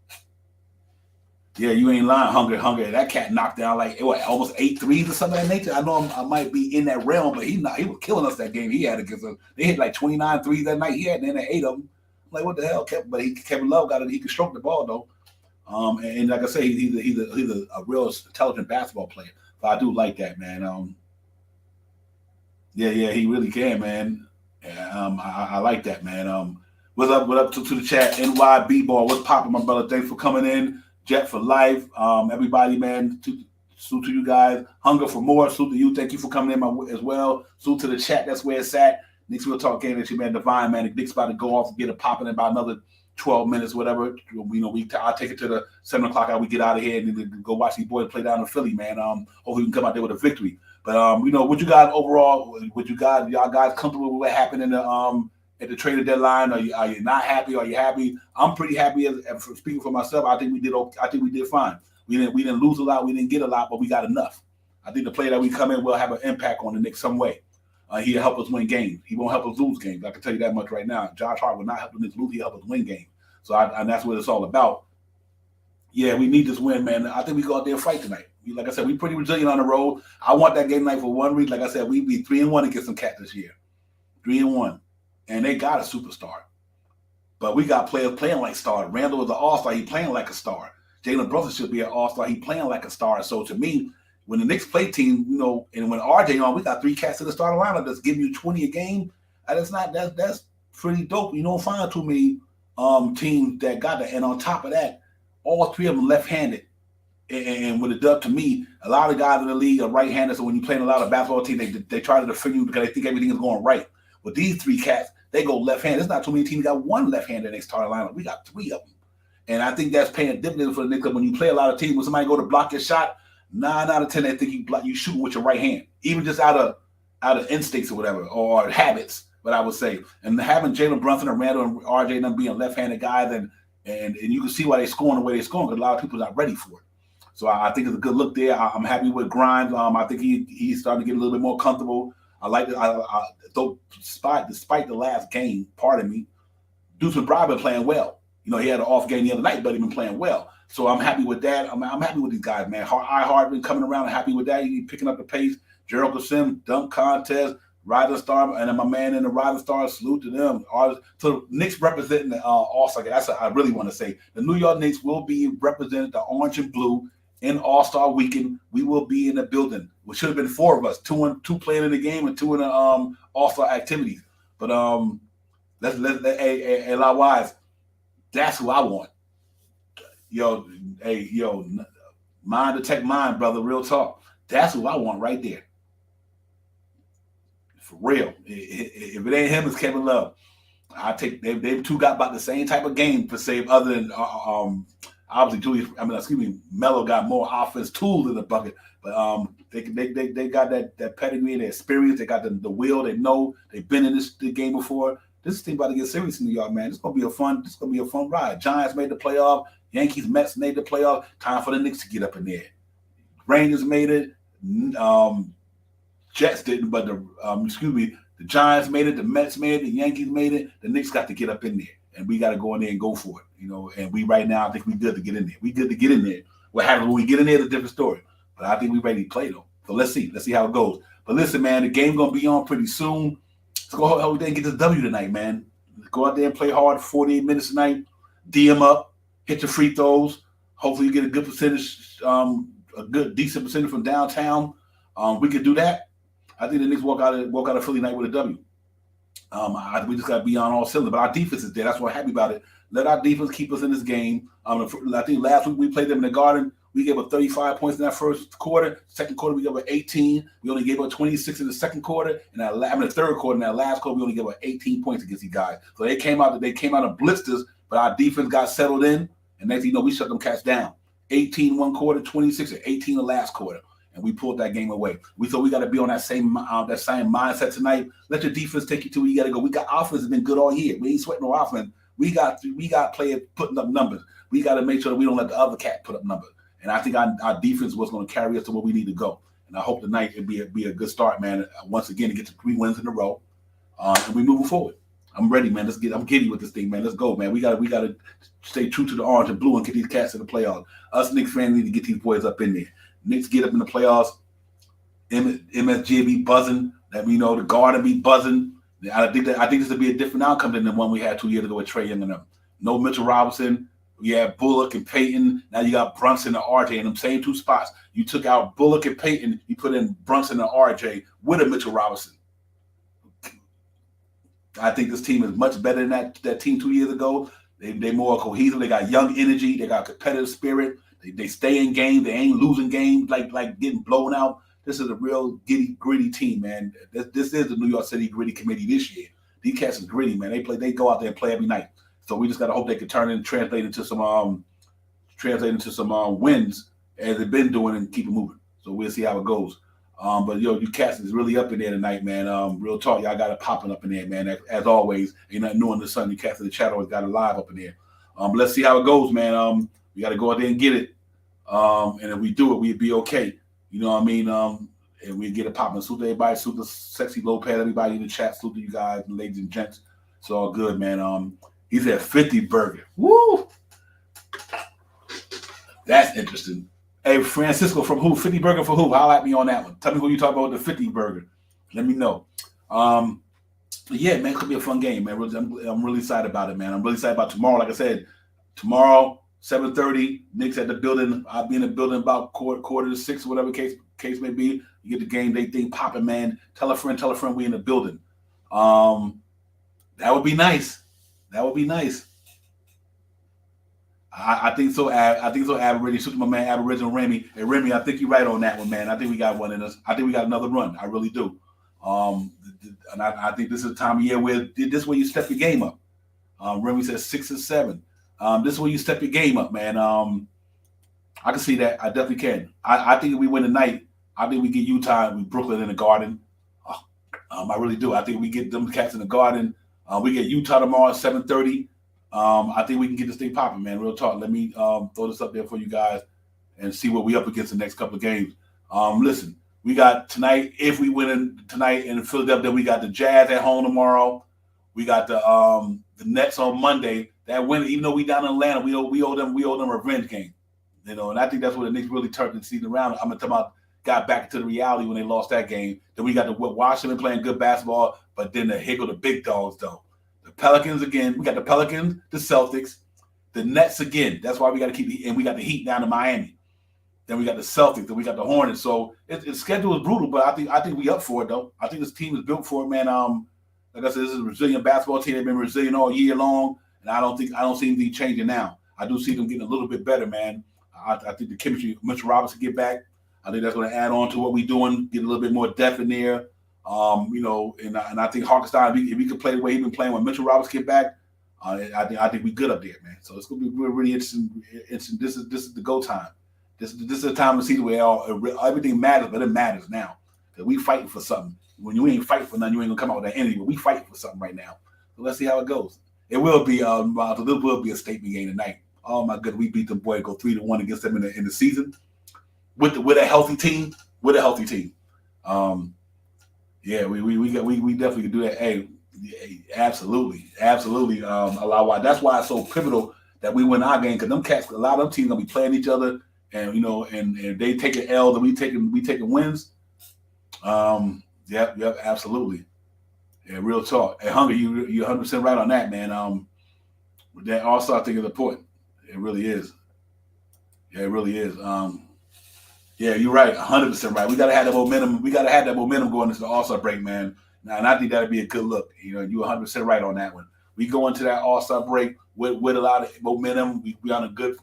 Yeah, you ain't lying. Hungry. That cat knocked down almost 8 threes or something of that nature. I know I might be in that realm, but he was killing us that game. He had against us. They hit 29 threes that night. He had 8 of them. I'm like, what the hell? But Kevin Love got it. He can stroke the ball though. And like I say, he's a real intelligent basketball player. So I do like that, man. Yeah, he really can, man. I like that, man. What's up to the chat? NYB ball. What's popping, my brother? Thanks for coming in. Jet for life. Everybody, man. Salute to you guys. Hunger for more. Salute to you. Thank you for coming in as well. Salute to the chat. That's where it's at. Knicks will talk game. That's your man Divine, man. The Knicks about to go off and get it popping in about another 12 minutes, whatever. I'll take it to the 7 o'clock hour. We get out of here and then go watch these boys play down in Philly, man. Hopefully we can come out there with a victory. But what you guys overall? Y'all guys comfortable with what happened in the at the trade deadline? Are you not happy? Are you happy? I'm pretty happy. Speaking for myself, I think we did fine. We didn't lose a lot. We didn't get a lot, but we got enough. I think the player that we come in will have an impact on the Knicks some way. He'll help us win games. He won't help us lose games. I can tell you that much right now. Josh Hart will not help us lose. He'll help us win games. So and that's what it's all about. Yeah, we need this win, man. I think we go out there and fight tonight. Like I said, we're pretty resilient on the road. I want that game tonight for one reason. Like I said, we be 3-1 against some cats this year. 3-1. And they got a superstar. But we got players playing like stars. Randall is an all-star. He playing like a star. Jalen Brunson should be an all-star. He playing like a star. So to me, when the Knicks play team, and when RJ on, we got 3 cats in the starting lineup that's giving you 20 a game. That's pretty dope. You don't find too many teams that got that. And on top of that, all 3 of them left-handed. And with a dub, to me, a lot of guys in the league are right-handed. So when you're playing a lot of basketball teams, they try to defend you because they think everything is going right. With these 3 cats, they go left-handed. There's not too many teams that got 1 left-handed in their starting lineup. We got 3 of them. And I think that's paying dividends for the Knicks. Because when you play a lot of teams, when somebody go to block your shot, 9 out of 10 they think you shooting with your right hand, even just out of instincts or whatever, or habits. But I would say, and having Jalen Brunson and Randall and RJ and them being left-handed guys, and you can see why they're scoring the way they're scoring because a lot of people are not ready for it. So I think it's a good look there. I'm happy with Grimes. I think he's starting to get a little bit more comfortable. I like it. Though despite the last game, pardon me, Deuce McBride been playing well. He had an off game the other night, but he's been playing well. So I'm happy with that. I'm happy with these guys, man. I been coming around and happy with that. He's picking up the pace. Gerald Sim, dunk contest, Rising Star, and then my man in the Rising Star, salute to them. So Knicks representing the All-Star game. That's what I really want to say. The New York Knicks will be representing the orange and blue in All-Star Weekend. We will be in the building. Which should have been 4 of us, 2 playing in the game and 2 in the All-Star activities. But let's hey, wise. That's who I want. Mind to tech mind, brother. Real talk. That's who I want right there. For real. If it ain't him, it's Kevin Love. I take they 2 got about the same type of game per se, other than obviously Melo got more offense tools in the bucket, but they got that pedigree, their experience, they got the will, they know they've been in the game before. This thing about to get serious in New York, man. This is gonna be a fun ride. Giants made the playoff, Yankees, Mets made the playoff. Time for the Knicks to get up in there. Rangers made it, Jets didn't, but the Giants made it, the Mets made it, the Yankees made it. The Knicks got to get up in there. And we got to go in there and go for it, And we right now, I think we good to get in there. We good to get in there. What happens when we get in there is a different story. But I think we ready to play though. So let's see how it goes. But listen, man, the game gonna be on pretty soon. Let's go out there and get this W tonight, man. Let's go out there and play hard. 48 minutes tonight. D them up. Hit your free throws. Hopefully you get a good percentage, decent percentage from downtown. We could do that. I think the Knicks walk out of Philly night with a W. We just got to be on all cylinders. But our defense is there. That's why I'm happy about it. Let our defense keep us in this game. I think last week we played them in the Garden. We gave up 35 points in that first quarter. Second quarter, we gave up 18. We only gave up 26 in the second quarter. And the third quarter, in that last quarter, we only gave up 18 points against these guys. So they came out of blitzers, but our defense got settled in. And next thing you know, we shut them cats down. 18 one quarter, 26 or 18 the last quarter. And we pulled that game away. We thought we got to be on that same mindset tonight. Let your defense take you to where you got to go. We got offense has been good all year. We ain't sweating no offense. We got players putting up numbers. We got to make sure that we don't let the other cat put up numbers. And I think our defense was going to carry us to where we need to go. And I hope tonight it'll be a good start, man. Once again, to get to 3 wins in a row, and we moving forward. I'm ready, man. I'm giddy with this thing, man. Let's go, man. We got to stay true to the orange and blue and get these cats in the playoffs. Us Knicks fans need to get these boys up in there. Knicks get up in the playoffs. MSG be buzzing. That the Garden be buzzing. I think this will be a different outcome than the one we had 2 years ago with Trae Young and them. No Mitchell Robinson. We had Bullock and Payton. Now you got Brunson and RJ in them same 2 spots. You took out Bullock and Payton. You put in Brunson and RJ with a Mitchell Robinson. I think this team is much better than that team 2 years ago. They more cohesive. They got young energy. They got competitive spirit. They stay in games. They ain't losing games like getting blown out. This is a real gritty team, man. This is the New York City Gritty Committee this year. These cats is gritty, man. They go out there and play every night. So we just gotta hope they can turn it and translate into some wins as they've been doing and keep it moving. So we'll see how it goes. But you cats is really up in there tonight, man. Real talk, y'all got it popping up in there, man. As always, ain't nothing new in the sun. You cats in the chat always got it live up in there. But let's see how it goes, man. We got to go out there and get it. And if we do it, we'd be okay. You know what I mean? And we get it popping. Salute to everybody. Salute to Sexy Lopez, everybody in the chat. Salute to you guys, ladies and gents. It's all good, man. He's at 50 burger. Woo! That's interesting. Hey, Francisco, from who? 50 burger for who? Holla at me on that one. Tell me who you talk about with the 50 burger. Let me know. Yeah, man, it's going to be a fun game, man. I'm really excited about it, man. I'm really excited about tomorrow. Like I said, tomorrow, 7:30, Knicks at the building. I'll be in the building about quarter to 6, whatever case may be. You get the game day thing popping, man. Tell a friend we in the building. That would be nice. That would be nice. I think so. I think so. Average, shoot my man, Aboriginal Remy. Hey, Remy, I think you're right on that one, man. I think we got one in us. I think we got another run. I really do. And I think this is the time of year where this is where you step your game up. Remy says 6 and 7. This is where you step your game up, man. I can see that. I definitely can. I think if we win tonight, I think we get Utah and Brooklyn in the Garden. I really do. I think we get them cats in the Garden. We get Utah tomorrow at 7:30. I think we can get this thing popping, man. Real talk. Let me throw this up there for you guys and see what we up against the next couple of games. Listen, we got tonight. If we win tonight in Philadelphia, then we got the Jazz at home tomorrow. We got the Nets on Monday. That win, even though we down in Atlanta, we owe them a revenge game. And I think that's what the Knicks really turned the season around. I'm talking about got back to the reality when they lost that game. Then we got the Washington playing good basketball, but then the big dogs though. The Pelicans again. We got the Pelicans, the Celtics, the Nets again. That's why we got to keep and we got the Heat down to Miami. Then we got the Celtics, then we got the Hornets. So its schedule is brutal, but I think we up for it though. I think this team is built for it, man. Like I said, this is a resilient basketball team. They've been resilient all year long, and I don't see them changing now. I do see them getting a little bit better, man. I think the chemistry, Mitchell Robinson get back. I think that's going to add on to what we're doing, get a little bit more depth in there. And I think Hartenstein, if he could play the way he's been playing when Mitchell Robinson get back, I think we good up there, man. So it's going to be really interesting. This is the go time. This is the time to see where everything matters, but it matters now. Because we fighting for something. When you ain't fighting for nothing, you ain't gonna come out with that energy. But we fighting for something right now. So let's see how it goes. It will be this will be a statement game tonight. Oh my goodness, we beat them boy, go 3-1 against them in the season with a healthy team. With a healthy team. Yeah, we definitely can do that. Hey, absolutely. That's why it's so pivotal that we win our game, because them cats, a lot of them teams gonna be playing each other, and and they taking L's and we taking wins. Yep, absolutely. Yeah, real talk. Hey, Hunger, you're 100% right on that, man. That also I think is important. It really is. Yeah, it really is. Yeah, you're right, 100% right. We gotta have that momentum. We gotta have that momentum going into the All-Star break, man. Now, and I think that'd be a good look. You're 100% right on that one. We go into that All-Star break with a lot of momentum. We on a good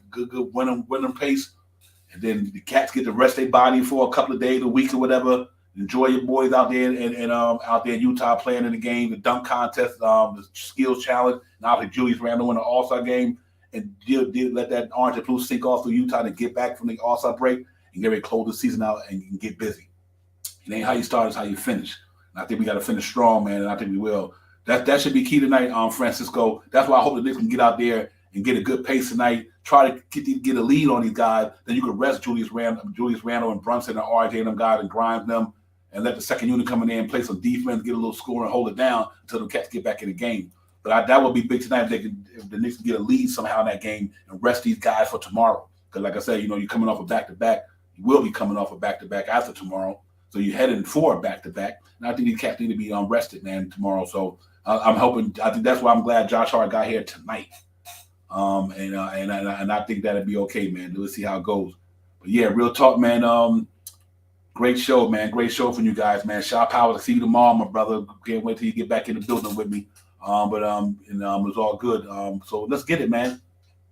winning pace, and then the cats get to rest their body for a couple of days, a week, or whatever. Enjoy your boys out there and out there in Utah playing in the game, the dunk contest, the skills challenge, and obviously Julius Randle in the All-Star game, and let that orange and blue sink off through Utah to get back from the All-Star break and get ready to close the season out and get busy. It ain't how you start, it's how you finish. And I think we got to finish strong, man, and I think we will. That should be key tonight, Francisco. That's why I hope the Knicks can get out there and get a good pace tonight. Try to get a lead on these guys. Then you can rest Julius Randle and Brunson and RJ and them guys and grind them, and let the second unit come in there and play some defense, get a little score, and hold it down until the cats get back in the game. But that would be big tonight if the Knicks can get a lead somehow in that game and rest these guys for tomorrow. Because like I said, you're coming off a back-to-back. You will be coming off a back-to-back after tomorrow. So you're heading for a back-to-back. And I think these cats need to be rested, man, tomorrow. So I'm hoping. I think that's why I'm glad Josh Hart got here tonight. And I think that'll be okay, man. Let's see how it goes. But yeah, real talk, man. Great show, man. Great show from you guys, man. Shout power to see you tomorrow, my brother. Can't wait till you get back in the building with me. It was all good. So let's get it, man.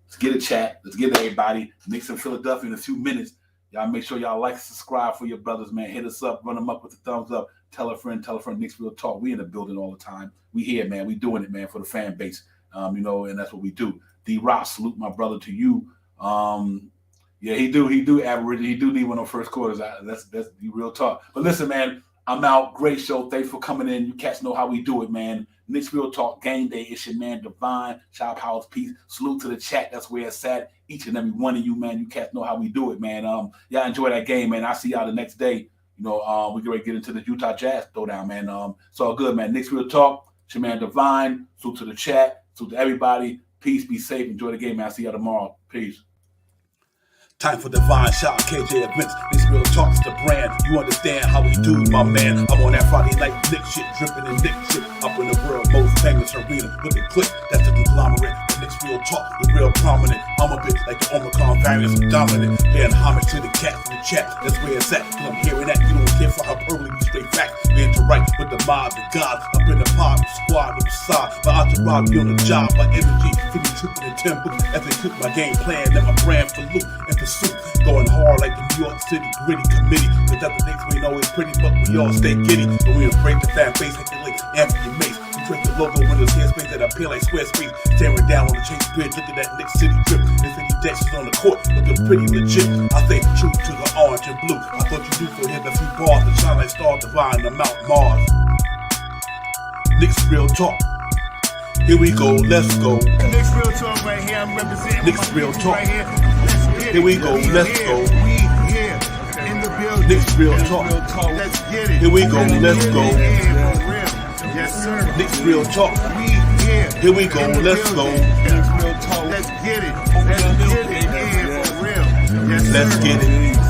Let's get it, chat. Let's get it, everybody. Knicks in Philadelphia in a few minutes. Y'all make sure y'all like and subscribe for your brothers, man. Hit us up, run them up with the thumbs up. Tell a friend, Knicks Real Talk. We in the building all the time. We here, man. We doing it, man, for the fan base. And that's what we do. D-Rock, salute my brother to you. Yeah, he do average. He do need one of first quarters. That's real talk. But listen, man, I'm out. Great show. Thanks for coming in. You cats know how we do it, man. Knicks Real Talk Game Day. It's your man Divine. Shop House Peace. Salute to the chat. That's where it's at. Each and every one of you, man. You cats know how we do it, man. Y'all enjoy that game, man. I see y'all the next day. We get ready to get into the Utah Jazz throwdown, man. It's all good, man. Knicks Real Talk. It's your man Divine. Salute to the chat. Salute to everybody. Peace. Be safe. Enjoy the game, man. I see y'all tomorrow. Peace. Time for Divine Shot, KJ events. This Real Talk's the brand. You understand how we do, my man. I'm on that Friday night Knicks shit, dripping in Knicks shit. Up in the world, most famous arena. Look at click, that's the conglomerate. Knicks real talk, the real prominent. I'm a bit like the Omicron variant, dominant. Paying homage to the cat from the chat, that's where it's at. Cause I'm hearing that, you don't care for hyperbole, be straight fact. We interact with the mob and God. Up in the pod, the squad, with the side. My entourage be on the job, my energy, feeling tripping in 10 books. As they took my game plan, and my brand for loot and pursuit. Going hard like the New York City gritty committee. Cause that the Knicks ain't always pretty, but we all stay giddy. And we embrace the fan base like the late Anthony Mace. We trace the logo when there's space that appear like Squarespace. Staring down on the Chase Bridge, look at that Knicks City drip. The city decks is on the court, looking pretty legit. I stay true to the orange and blue. I thought you knew for him a few bars to shine like stars divine on Mount Mars. Knicks real talk. Here we go, let's go. Knicks real talk right here. I'm representing Knicks real talk. right here. Let's get it. Here we go, let's go. We here in the building. Knicks real talk. Let's get it. Here we go, let's go. Yeah, for real. Yes, sir. Knicks real talk. We here. Here we go, in the let's go. building. Let's get it. Let's get it. Yeah, for real. Yes, sir. Let's get it.